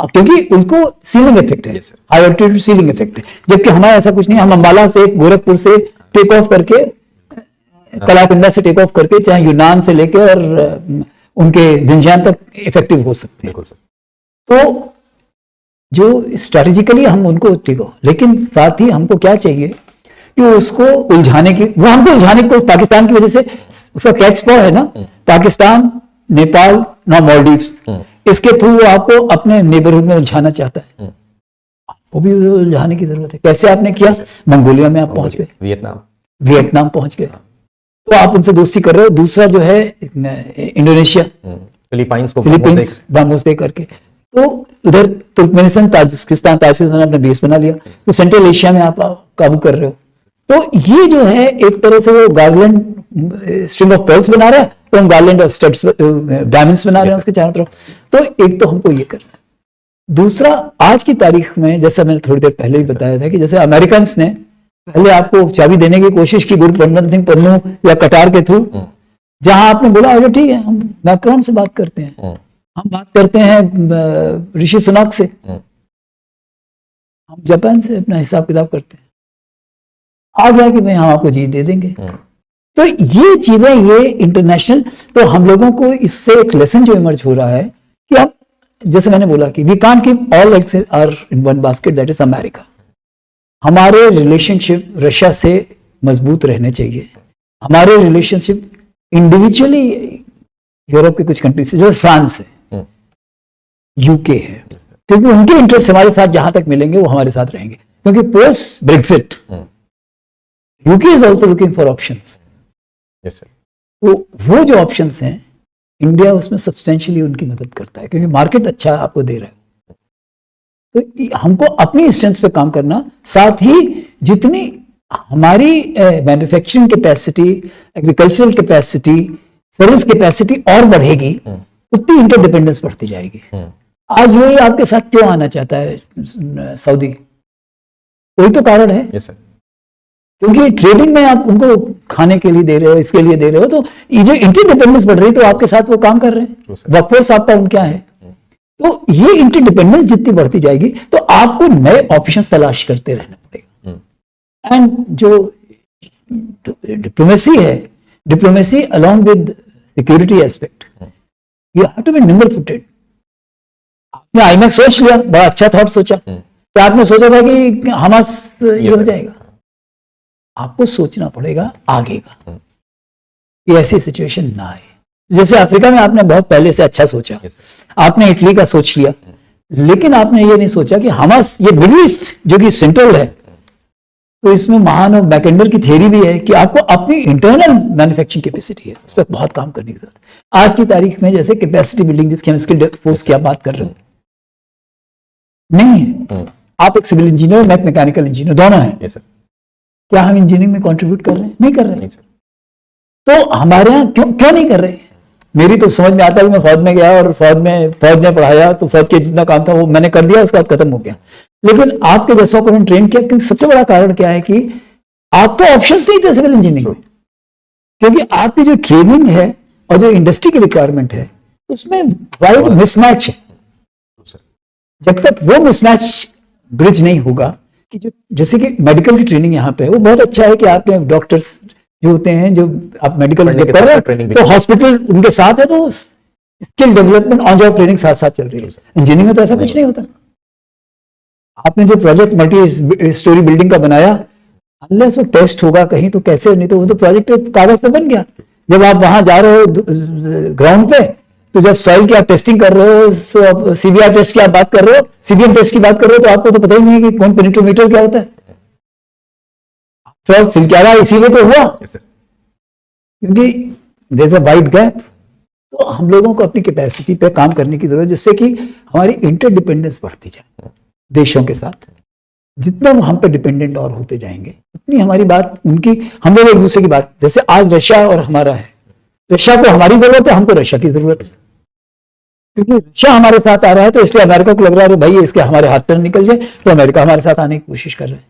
क्योंकि उनको सीलिंग इफेक्ट है, हाई ऑल्टीट्यूड सीलिंग इफेक्ट है, जबकि हमारा ऐसा कुछ नहीं। हम अंबाला से, गोरखपुर से टेक ऑफ करके कलाकंदा से टेक ऑफ करके चाहे यूनान से लेके और उनके जिंजियान तक इफेक्टिव हो सकते हैं। बिल्कुल सर। तो जो स्ट्रैटेजिकली हम उनको ठीक हो, लेकिन साथ ही हमको क्या चाहिए कि उसको उलझाने की, वो हमको उलझाने को पाकिस्तान की वजह से उसका कैच पॉ है ना, पाकिस्तान, नेपाल, नौ मालदीव्स, इसके थ्रू वो आपको अपने नेबरहुड में उलझाना चाहता है। आपको भी उलझाने की जरूरत है। कैसे आपने किया? मंगोलिया में आप पहुंच गए, वियतनाम पहुंच गए, तो आप उनसे दोस्ती कर रहे हो। दूसरा जो है इंडोनेशिया, फिलीपींस ब्राह्मोस दे करके, तो उधर तुर्कमेनिस्तान, ताजिकिस्तान ने अपना बेस बना लिया, तो सेंट्रल एशिया में आप काबू कर रहे हो। तो ये जो है एक तरह से वो गार्लैंड स्ट्रिंग ऑफ पर्ल्स बना रहा है, तो हम गार्लैंड ऑफ स्टड्स डायमंड्स बना रहे हैं उसके चारों तरफ। तो एक तो हमको ये करना है। दूसरा, आज की तारीख में जैसा मैंने थोड़ी देर पहले ही बताया था कि जैसे अमेरिकन ने पहले आपको चाबी देने की कोशिश की गुरु पन्नन सिंह पन्नू या कटार के थ्रू, जहां आपने बोला अरे ठीक है हम मैक्रोन से बात करते हैं, हम बात करते हैं ऋषि सुनाक से, हम जापान से अपना हिसाब किताब करते हैं, आ गया कि भाई हम आपको जीत दे देंगे। तो ये चीजें, ये इंटरनेशनल, तो हम लोगों को इससे एक लेसन जो इमर्ज हो रहा है कि अब जैसे मैंने बोला कि we can't keep all eggs are in one basket, that is America. हमारे रिलेशनशिप रशिया से मजबूत रहने चाहिए। हमारे रिलेशनशिप इंडिविजुअली यूरोप के कुछ कंट्री से, जो फ्रांस है, यूके है, क्योंकि उनके इंटरेस्ट हमारे साथ जहां तक मिलेंगे वो हमारे साथ रहेंगे, क्योंकि post Brexit UK is also looking for options. तो वो जो ऑप्शंस हैं, इंडिया उसमें सब्सटेंशियली उनकी मदद करता है, क्योंकि मार्केट अच्छा आपको दे रहा है। तो हमको अपनी स्ट्रेंथ पे काम करना, साथ ही जितनी हमारी manufacturing capacity, agricultural capacity, service capacity और बढ़ेगी, उतनी इंटरडिपेंडेंस बढ़ती जाएगी। आज यूएई आपके साथ क्यों आना चाहता है सऊदी? कोई तो कारण है। yes, क्योंकि ट्रेडिंग में आप उनको खाने के लिए दे रहे हो, इसके लिए दे रहे हो, तो ये जो इंटरडिपेंडेंस बढ़ रही है, तो आपके साथ वो काम कर रहे हैं, वर्कफोर्स आपका उनका है। तो ये इंटरडिपेंडेंस जितनी बढ़ती जाएगी, तो आपको नए ऑप्शंस तलाश करते रहना पड़ेगा। एंड जो डिप्लोमेसी है, diplomacy along with security aspect, you have to be nimble footed. आपने आईमैक्स सोच लिया, बड़ा अच्छा थॉट सोचा, क्या आपने सोचा था कि हमास ये हो जाएगा? आपको सोचना पड़ेगा आगे का, कि ऐसी सिचुएशन ना आए। जैसे अफ्रीका में आपने बहुत पहले से अच्छा सोचा, आपने इटली का सोच लिया, लेकिन आपने ये नहीं सोचा कि हमास, ये मिडिल ईस्ट जो कि सेंट्रल है, तो इसमें महान और बैकेंडर की थ्योरी भी है कि आपको अपनी इंटरनल मैन्युफैक्चरिंग कैपेसिटी है, उस पर बहुत काम करने की जरूरत है। आज की तारीख में जैसे कैपेसिटी बिल्डिंग, जिसकी हम स्किल फोर्स की आप बात कर रहे हो, नहीं है। आप एक सिविल इंजीनियर, मैं एक मैकेनिकल इंजीनियर, दोनों हैं। क्या हम इंजीनियरिंग में कंट्रीब्यूट कर रहे हैं? नहीं कर रहे हैं। तो हमारे यहाँ क्यों नहीं कर रहे? मेरी तो समझ में आता है कि मैं फौज में गया और फौज में पढ़ाया, तो फौज के जितना काम था वो मैंने कर दिया, उसके बाद खत्म हो गया। लेकिन आपके जैसों को हम ट्रेन किया, क्योंकि सबसे बड़ा कारण क्या है कि आपको ऑप्शंस नहीं थे सिविल इंजीनियरिंग में, क्योंकि आपकी जो ट्रेनिंग है और जो इंडस्ट्री की रिक्वायरमेंट है, उसमें वाइड मिसमैच है। जब तक वो मिसमैच ब्रिज नहीं होगा, कि जो जैसे कि मेडिकल की ट्रेनिंग यहाँ पे है, वो बहुत अच्छा है कि आपके डॉक्टर्स जो होते हैं, जो आप मेडिकल कर रहे हैं, तो हॉस्पिटल उनके साथ है, तो skill development, on job training साथ साथ चल रही है। इंजीनियरिंग में तो ऐसा कुछ नहीं होता। आपने जो प्रोजेक्ट मल्टी स्टोरी बिल्डिंग का बनाया, अनलेस वो टेस्ट होगा कहीं, तो कैसे? नहीं तो वो तो प्रोजेक्ट कागज पे बन गया। जब आप वहां जा रहे हो ग्राउंड पे, तो जब सॉइल की आप टेस्टिंग कर रहे हो, सीबीआर टेस्ट की आप बात कर रहे हो, सीबीएम टेस्ट की बात कर रहे हो, तो आपको तो पता ही नहीं है कि कौन पेनिट्रोमीटर क्या होता है। तो सिलक्यारा इसीलिए तो हुआ, क्योंकि there is a wide gap. तो हम लोगों को अपनी कैपेसिटी पे काम करने की जरूरत है, जिससे कि हमारी इंटरडिपेंडेंस बढ़ती जाए देशों के साथ। जितना वो हम पे डिपेंडेंट और होते जाएंगे, उतनी हमारी बात उनकी, हम लोग एक दूसरे की बात, जैसे आज रशिया और हमारा है, रशिया को हमारी जरूरत है, हमको रशिया की जरूरत है, क्योंकि रशिया हमारे साथ आ रहा है, तो इसलिए अमेरिका को लग रहा है भाई इसके हमारे हाथ पर निकल जाए, तो अमेरिका हमारे साथ आने की कोशिश कर रहे हैं।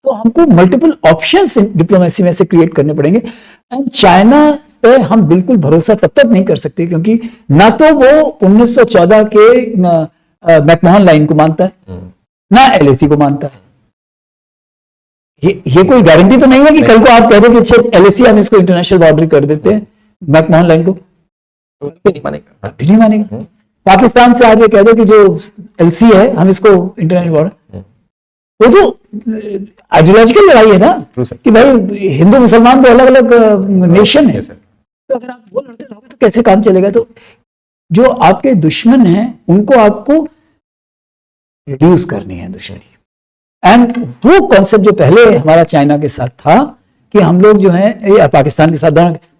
तो हमको मल्टीपल ऑप्शंस डिप्लोमेसी में से क्रिएट करने पड़ेंगे। एंड चाइना पे हम बिल्कुल भरोसा तब तक नहीं कर सकते, क्योंकि ना तो वो 1914 के मैकमोहन लाइन को मानता है, ना एलएसी को मानता है। ये कोई गारंटी तो नहीं है कि कल को आप कह दो कि अच्छा LAC हम इसको इंटरनेशनल बाउंड्री कर देते हैं मैकमोहन लाइन को, तो नहीं मानेगा। भी नहीं मानेगा। पाकिस्तान से आज ये कह दो कि जो LC है हम इसको इंटरनेशनल बाउंड्री, वो तो आइडियोलॉजिकल लड़ाई है ना कि भाई हिंदू मुसलमान तो अलग अलग नेशन है, तो अगर आप वो लड़ते रहोगे तो कैसे काम चलेगा। तो जो आपके दुश्मन हैं उनको आपको रिड्यूस करनी है दुश्मनी, एंड वो कॉन्सेप्ट जो पहले हमारा चाइना के साथ था कि हम लोग जो है या पाकिस्तान के साथ,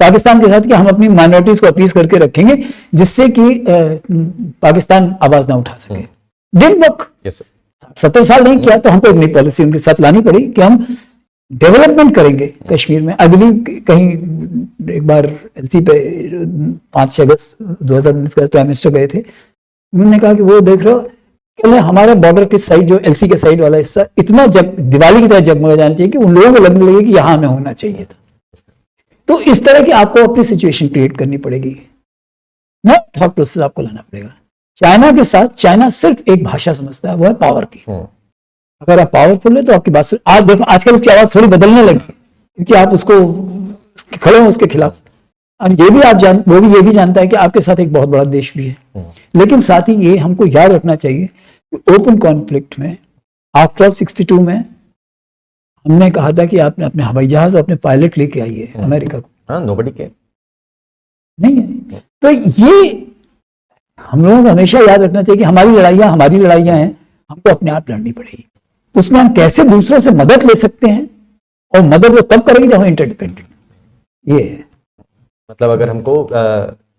पाकिस्तान के साथ कि हम अपनी माइनॉरिटीज को अपीस करके रखेंगे जिससे कि पाकिस्तान आवाज ना उठा सके, डिडंट वर्क। 70 साल नहीं किया तो हमको एक नई पॉलिसी उनके साथ लानी पड़ी कि हम डेवलपमेंट करेंगे कश्मीर में। आई बिलीव कहीं एक बार LC पे 5 अगस्त 2019 का प्राइम मिनिस्टर गए थे, उन्होंने कहा कि वो देख रहे हो कि हमारे बॉर्डर के साइड जो LC के साइड वाला हिस्सा इतना दिवाली की तरह जगमगा जाना चाहिए कि उन लोगों को लगने लगे कि यहां हमें होना चाहिए था। तो इस तरह की आपको अपनी सिचुएशन क्रिएट करनी पड़ेगी ना, थॉट प्रोसेस आपको लाना पड़ेगा। चाइना के साथ चाइना सिर्फ एक भाषा समझता है, वो है पावर की। अगर आप पावरफुल है तो आपकी बात आज देखो आजकल उसकी आवाज थोड़ी बदलने लगी क्योंकि आप उसको खड़े हो उसके खिलाफ, और ये भी आप वो भी ये भी जानता है कि आपके साथ एक बहुत बड़ा देश भी है। लेकिन साथ ही ये हमको याद रखना चाहिए कि ओपन कॉन्फ्लिक्ट में आफ्टर 62 में हमने कहा था कि आपने अपने हवाई जहाज और अपने पायलट लेके आइए अमेरिका को, नोबडी के नहीं है। तो ये हम लोगों को हमेशा याद रखना चाहिए कि हमारी लड़ाइयां हैं, हमको अपने आप लड़नी पड़ेगी। उसमें हम कैसे दूसरों से मदद ले सकते हैं, और मदद वो तब करेंगे जब हम इंटरडिपेंडेंट। ये है मतलब अगर हमको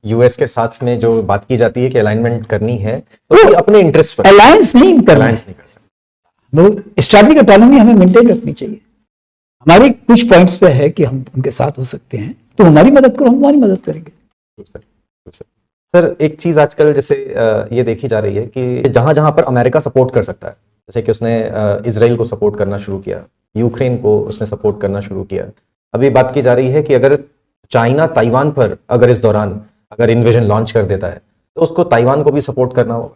US के साथ में जो बात की जाती है कि अलाइनमेंट करनी है तो अपने इंटरेस्ट पर अलायंस नहीं कर सकते, स्ट्रैटेजिक ऑटोनॉमी हमें मेंटेन रखनी चाहिए। हमारी कुछ पॉइंट्स पे है कि हम उनके साथ हो सकते हैं, तो हमारी मदद करो, हम तुम्हारी मदद करेंगे। सर एक चीज आजकल जैसे ये देखी जा रही है कि जहां जहां पर अमेरिका सपोर्ट कर सकता है, जैसे कि उसने इजराइल को सपोर्ट करना शुरू किया, यूक्रेन को उसने सपोर्ट करना शुरू किया। अभी बात की जा रही है कि अगर चाइना ताइवान पर अगर इस दौरान अगर इन्वेजन लॉन्च कर देता है तो उसको ताइवान को भी सपोर्ट करना होगा।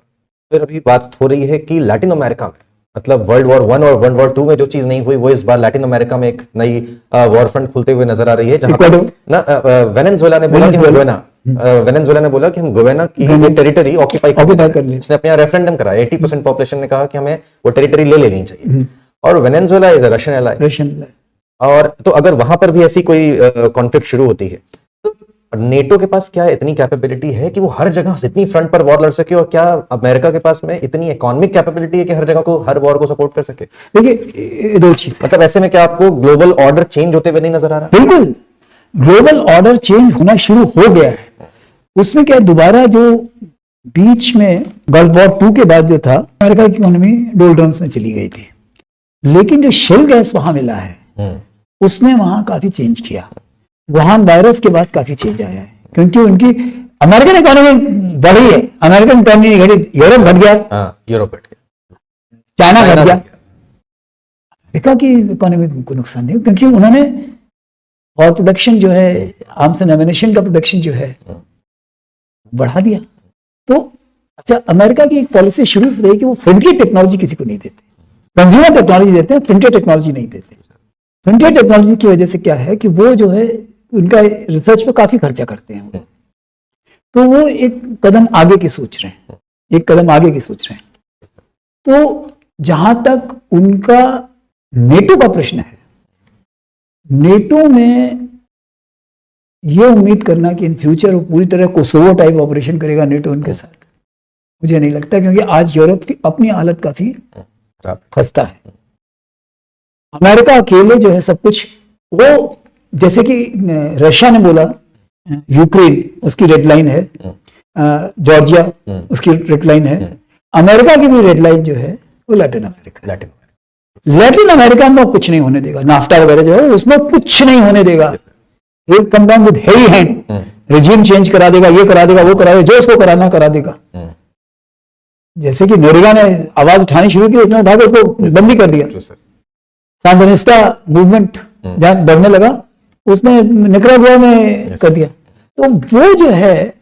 फिर अभी बात हो रही है कि लैटिन अमेरिका में, मतलब वर्ल्ड वॉर 1 और वर्ल्ड वॉर 2 में जो चीज नहीं हुई वो इस बार लैटिन अमेरिका में एक नई वॉर फ्रंट खुलते हुए नजर आ रही है, जहां पर वेनेजुएला ने बोला कि हम गोवेना की टेरिटरी ऑक्यूपाई कर लें। उसने अपने रेफरेंडम कराया, 80% पॉपुलेशन ने कहा कि हमें वो टेरिटरी ले लेनी चाहिए, और Venezuela is a Russian ally. और तो अगर वहां पर भी ऐसी कोई कॉन्फ्लिक्ट शुरू होती है तो नेटो के पास क्या इतनी कैपेबिलिटी है कि वो हर जगह इतनी फ्रंट पर वॉर लड़ सके, और क्या अमेरिका के पास में इतनी इकोनॉमिक कैपेबिलिटी है कि हर जगह को हर वॉर को सपोर्ट कर सके? देखिए दो चीज, मतलब ऐसे में क्या आपको ग्लोबल ऑर्डर चेंज होते हुए नहीं नजर आ रहा? बिल्कुल ग्लोबल ऑर्डर चेंज होना शुरू हो गया है। उसमें क्या दोबारा जो बीच में वर्ल्ड वॉर 2 के बाद जो था अमेरिका की इकोनॉमी डोलड्रम्स में चली गई थी, लेकिन जो शेल गैस वहां मिला है उसने वहां काफी चेंज किया। वहां वायरस के बाद काफी चेंज आया है क्योंकि उनकी अमेरिकन इकोनॉमी बढ़ी है, अमेरिकन इकोनॉमी घटी, यूरोप घट गया, यूरोप घट गया, चाइना घट गया। अमेरिका की इकोनॉमी को नुकसान नहीं क्योंकि उन्होंने और प्रोडक्शन जो है आर्म्स एंड एम्यूनिशन का प्रोडक्शन जो है बढ़ा दिया। तो अच्छा अमेरिका की एक पॉलिसी शुरू से रही कि वो फ्रंटियर टेक्नोलॉजी किसी को नहीं देते, कंज्यूमर टेक्नोलॉजी देते हैं, फ्रंटियर टेक्नोलॉजी नहीं देते। फ्रंटियर टेक्नोलॉजी की वजह से क्या है कि वो जो है उनका रिसर्च पे काफी खर्चा करते हैं, तो वो एक कदम आगे की सोच रहे हैं, एक कदम आगे की सोच रहे हैं। तो जहां तक उनका नेटो का प्रश्न है, नेटो में ये उम्मीद करना कि इन फ्यूचर वो पूरी तरह कोसोवो टाइप ऑपरेशन करेगा नेटो उनके साथ, मुझे नहीं लगता, क्योंकि आज यूरोप की अपनी हालत काफी खस्ता है। अमेरिका अकेले जो है सब कुछ, वो जैसे कि रशिया ने बोला यूक्रेन उसकी रेड लाइन है, जॉर्जिया उसकी रेड लाइन है, अमेरिका की भी रेड लाइन जो है वो लैटिन अमेरिका में कुछ नहीं होने देगा। नाफ्टा वगैरह जो है उसमें कुछ नहीं होने देगा, come down with heavy hand, regime change करा देगा, ये करा देगा, वो करा देगा, जो उसको कराना करा देगा। जैसे कि नोरेगा ने आवाज उठानी शुरू की, उसने उठा के उसको बंदी कर दिया। सांदनिस्ता मूवमेंट जहां बढ़ने लगा उसने निकरागुआ में कर दिया। तो वो जो है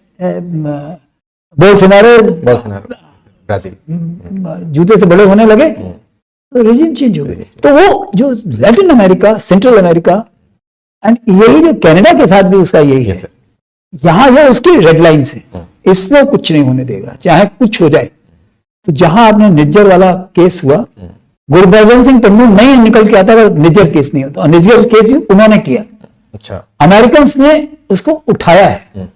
बोल्सोनारो ब्राजील जूते से बड़े होने लगे, रिजीम चेंज हो गई। तो वो जो Latin America, central America and यही जो कनाडा के साथ भी उसका यही है, यहाँ ये उसकी रेड लाइन्स है, इसमें कुछ नहीं होने देगा चाहे कुछ हो जाए। तो जहां आपने निज्जर वाला केस हुआ, गुरबर्धन सिंह टंडू नहीं निकल के आता अगर निज्जर केस नहीं होता, और निज्जर केस भी उन्होंने किया। अच्छा, अमेरिकन ने उसको उठाया है।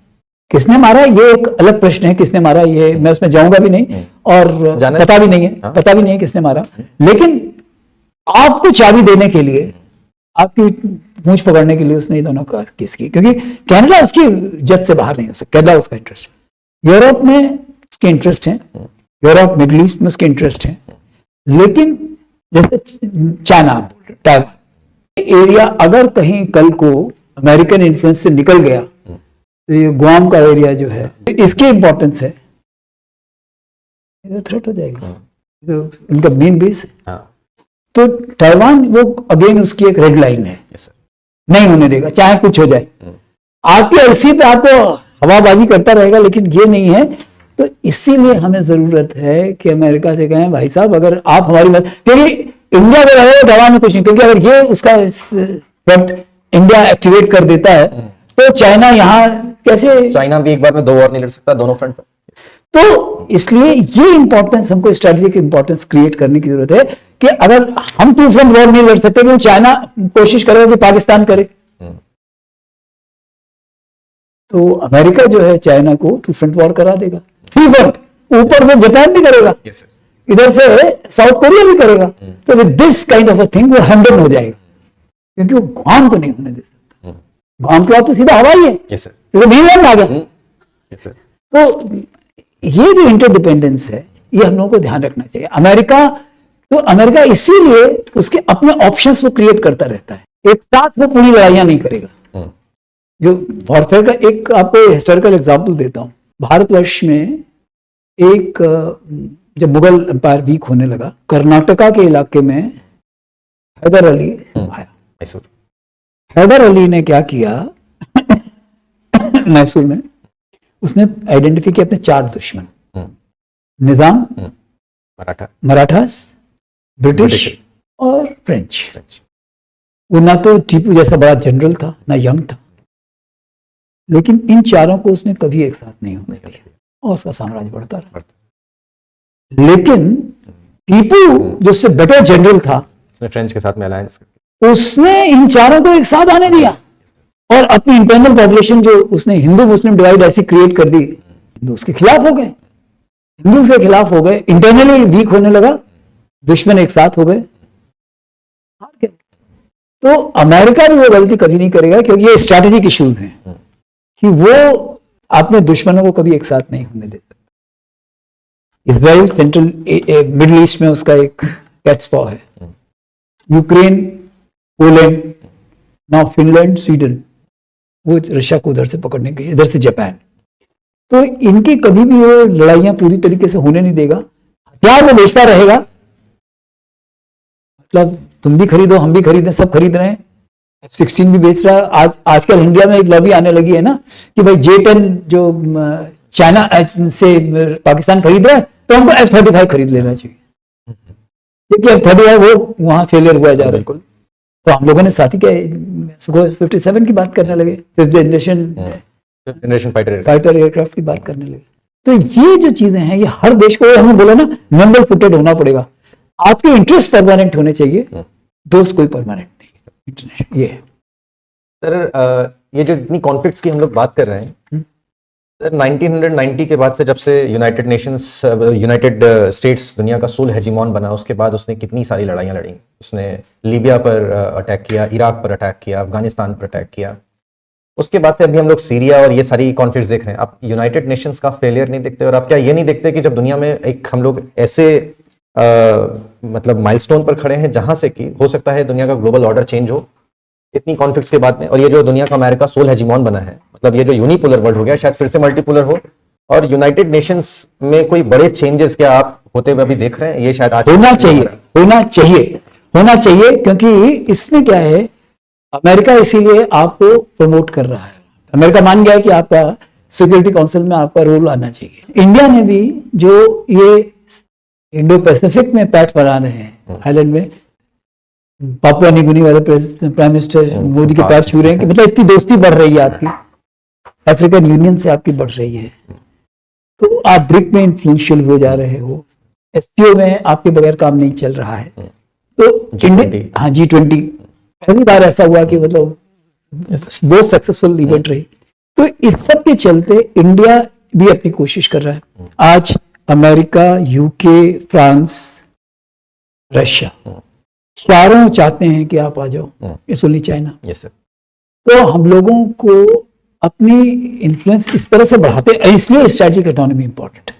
किसने मारा ये एक अलग प्रश्न है, किसने मारा ये मैं उसमें जाऊंगा भी नहीं, और पता भी नहीं है, पता भी नहीं है किसने मारा। लेकिन आपको चाबी देने के लिए, आपकी पूंछ पकड़ने के लिए उसने ये दोनों का केस की, क्योंकि कनाडा उसकी जज से बाहर नहीं हो सकता, कनाडा उसका इंटरेस्ट, यूरोप में उसके इंटरेस्ट है, यूरोप मिडिल ईस्ट में उसके इंटरेस्ट है। लेकिन जैसे चाइना आप बोल रहे, ताइवान एरिया अगर कहीं कल को अमेरिकन इन्फ्लुएंस से निकल गया तो ये गुआम का एरिया जो है, इसकी इंपॉर्टेंस है, ये तो थ्रेट हो जाएगा, तो इनका मेन बेस है। तो ताइवान वो अगेन उसकी एक रेड लाइन है, नहीं होने देगा चाहे कुछ हो जाए। आपकी एलसी पे आपको हवाबाजी करता रहेगा, लेकिन ये नहीं है। तो इसीलिए हमें जरूरत है कि अमेरिका से कहें भाई साहब अगर आप हमारी मदद, क्योंकि इंडिया अगर रहेगा ताइवान में कुछ नहीं, क्योंकि अगर ये उसका फ्रंट इंडिया एक्टिवेट कर देता है तो चाइना यहाँ कैसे, चाइना भी एक बार में 2 वॉर नहीं लड़ सकता दोनों फ्रंट पर। तो इसलिए ये इंपॉर्टेंस, हमको स्ट्रेटेजिक इंपॉर्टेंस क्रिएट करने की जरूरत है कि अगर हम 2 फ्रंट वॉर नहीं लड़ सकते तो चाइना कोशिश करेगा कि पाकिस्तान करे, तो अमेरिका जो है चाइना को 2 फ्रंट वॉर करा देगा, 3 फ्रंट, ऊपर में जापान भी करेगा, इधर से साउथ कोरिया भी करेगा। तो with this kind of a thing वो हैंडल हो जाएगा, क्योंकि वो गुआम को नहीं होने दे सकता। गुआम के बाद तो सीधा हवाई है, क्योंकि मेनलैंड आ गया। तो ये जो इंटरडिपेंडेंस है ये हम लोगों को ध्यान रखना चाहिए। अमेरिका इसीलिए उसके अपने ऑप्शंस वो क्रिएट करता रहता है, एक साथ वो पूरी लड़ाइयां नहीं करेगा। जो वॉरफेयर का एक आपको हिस्टोरिकल एग्जांपल देता हूं, भारतवर्ष में एक जब मुगल एम्पायर वीक होने लगा, कर्नाटका के इलाके में हैदर अली आया। हैदर अली ने क्या किया मैसूर में, उसने आइडेंटिफाई किया अपने 4 दुश्मन, निजाम, मराठास, ब्रिटिश और फ्रेंच। वो ना तो टीपू जैसा बड़ा जनरल था ना यंग था, लेकिन इन चारों को उसने कभी एक साथ नहीं होने दिया और उसका साम्राज्य बढ़ता रहा। लेकिन टीपू जो उससे बेटर जनरल था, उसने फ्रेंच के साथ में अलायंस, उसने इन चारों को एक साथ आने दिया और अपनी इंटरनल पॉपुलेशन जो उसने हिंदू मुस्लिम डिवाइड ऐसी क्रिएट कर दी, हिंदू उसके खिलाफ हो गए, हिंदू के खिलाफ हो गए, इंटरनली वीक होने लगा, दुश्मन एक साथ हो गए, हार गए। तो अमेरिका भी वो गलती कभी नहीं करेगा, क्योंकि ये स्ट्रैटेजिक इश्यूज हैं कि वो अपने दुश्मनों को कभी एक साथ नहीं होने देता। इजराइल सेंट्रल मिडिल ईस्ट में उसका एक कैट्स पॉ है, Ukraine, Poland, now Finland, Sweden, वो रशिया को उधर से पकड़ने के, इधर से जापान। तो इनकी कभी भी वो लड़ाइयां पूरी तरीके से होने नहीं देगा, हथियार वो बेचता रहेगा। मतलब तुम भी खरीदो, हम भी खरीदें, सब खरीद रहे हैं, F-16 भी बेच रहा है। आजकल इंडिया में एक लॉबी आने लगी है ना कि भाई J-10 जो चाइना से पाकिस्तान खरीद रहा है तो हमको F-35 खरीद लेना चाहिए, क्योंकि F-35 वो वहां फेलियर हुआ जा रहा है। तो हम लोगों ने साथ ही क्या सुखोई 57 की बात करने लगे, 5th जनरेशन फाइटर एयरक्राफ्ट की बात करने लगे। तो ये जो चीजें हैं, ये हर देश को, हमने बोला ना, निम्बल फुटेड होना पड़ेगा। आपके इंटरेस्ट परमानेंट होने चाहिए, दोस्त कोई परमानेंट नहीं। ये सर, ये जो इतनी कॉन्फ्लिक्ट्स की हम लोग बात कर रहे हैं, 1990 के बाद से, जब से यूनाइटेड स्टेट्स दुनिया का सोल हेजिमॉन बना, उसके बाद उसने कितनी सारी लड़ाइयाँ लड़ी। उसने लीबिया पर अटैक किया, इराक पर अटैक किया, अफगानिस्तान पर अटैक किया। उसके बाद से अभी हम लोग सीरिया और ये सारी कॉन्फ्लिक्ट्स देख रहे हैं। आप यूनाइटेड नेशंस का फेलियर नहीं देखते? और आप क्या ये नहीं देखते कि जब दुनिया में एक हम लोग ऐसे मतलब माइलस्टोन पर खड़े हैं जहां से कि हो सकता है दुनिया का ग्लोबल ऑर्डर चेंज हो इतनी कॉन्फ्लिक्ट्स के बाद में, और ये जो दुनिया का अमेरिका सोल हेजिमॉन बना है, मतलब ये जो यूनिपोलर वर्ल्ड हो गया, शायद फिर से मल्टीपोलर हो, और यूनाइटेड नेशंस में कोई बड़े चेंजेस क्या आप होते हुए अभी देख रहे हैं? ये शायद आज होना चाहिए, क्योंकि इसमें क्या है, अमेरिका इसीलिए आपको प्रमोट कर रहा है। अमेरिका मान गया है कि आपका सिक्योरिटी काउंसिल में आपका रोल आना चाहिए। इंडिया ने भी जो ये इंडो पैसिफिक में पैठ बना रहे हैं आइलैंड में, पापुआ न्यू गिनी वाले प्राइम मिनिस्टर मोदी के पैर छू रहे हैं कि मतलब इतनी दोस्ती बढ़ रही है आपकी, अफ्रीकन यूनियन से आपकी बढ़ रही है, तो आप ब्रिक में इन्फ्लुएंशियल हुए जा रहे हो, एससीओ में आपके बगैर काम नहीं चल रहा है, तो G20 हाँ G20 पहली बार ऐसा हुआ कि मतलब बहुत सक्सेसफुल इवेंट रही। तो इस सब के चलते इंडिया भी अपनी कोशिश कर रहा है। आज अमेरिका, यूके, फ्रांस, रशिया चारों चाहते हैं कि आप आ जाओ, it's only China. Yes sir. तो हम लोगों को अपनी इन्फ्लुएंस इस तरह से बढ़ाते हैं, इसलिए स्ट्रेटेजिक ऑटोनॉमी इंपॉर्टेंट है।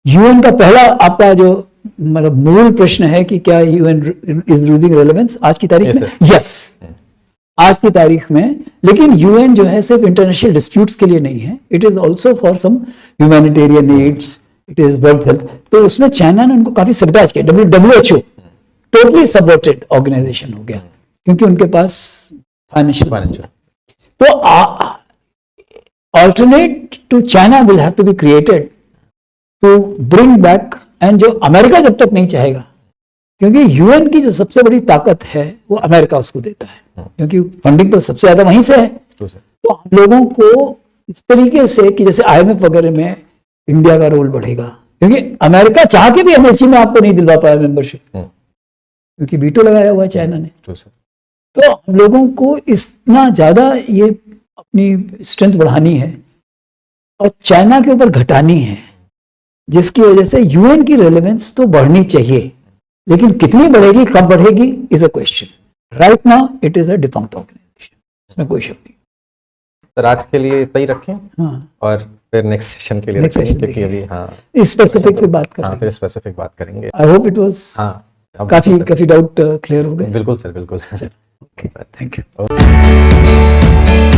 यूएन का पहला आपका जो मतलब मूल प्रश्न है कि क्या यूएन इज लूजिंग रेलेवेंस आज की तारीख में? यस, आज की तारीख में। लेकिन यूएन जो है सिर्फ इंटरनेशनल डिस्प्यूट्स के लिए नहीं है, it is also for some humanitarian needs, it is world health. तो उसमें चाइना ने उनको काफी सबैच किया। WHO टोटली सबवर्टेड ऑर्गेनाइजेशन हो गया क्योंकि उनके पास फाइनेंशियल। तो alternate to China will have to be created to bring back, and जो अमेरिका जब तक नहीं चाहेगा, क्योंकि यूएन की जो सबसे बड़ी ताकत है वो अमेरिका उसको देता है, क्योंकि फंडिंग तो सबसे ज्यादा वहीं से है। तो हम लोगों को इस तरीके से कि जैसे IMF वगैरह में इंडिया का रोल बढ़ेगा, क्योंकि अमेरिका चाह के भी NSG में आपको नहीं दिलवा पाया मेंबरशिप, क्योंकि वीटो लगाया हुआ है चाइना ने। तो हम लोगों को इतना ज्यादा ये अपनी स्ट्रेंथ बढ़ानी है और चाइना के ऊपर घटानी है, जिसकी वजह से यूएन की रेलेवेंस तो बढ़नी चाहिए, लेकिन कितनी बढ़ेगी, कब बढ़ेगी is a question. Right now it is a defunct organisation, इसमें कोई शक नहीं। सर आज के लिए इतना ही रखें, हाँ, और फिर नेक्स्ट सेशन के लिए Next रखेंगे, session क्योंकि देखेंगे। अभी हाँ इस स्पेसिफिक पे बात हाँ करें। फिर स्पेसिफिक बात करेंगे। आई होप इट वाज हाँ अब काफी सर, काफी डाउट क्लियर हो गए। बिल्कुल सर, बिल्कुल ओके, थैंक यू। Okay.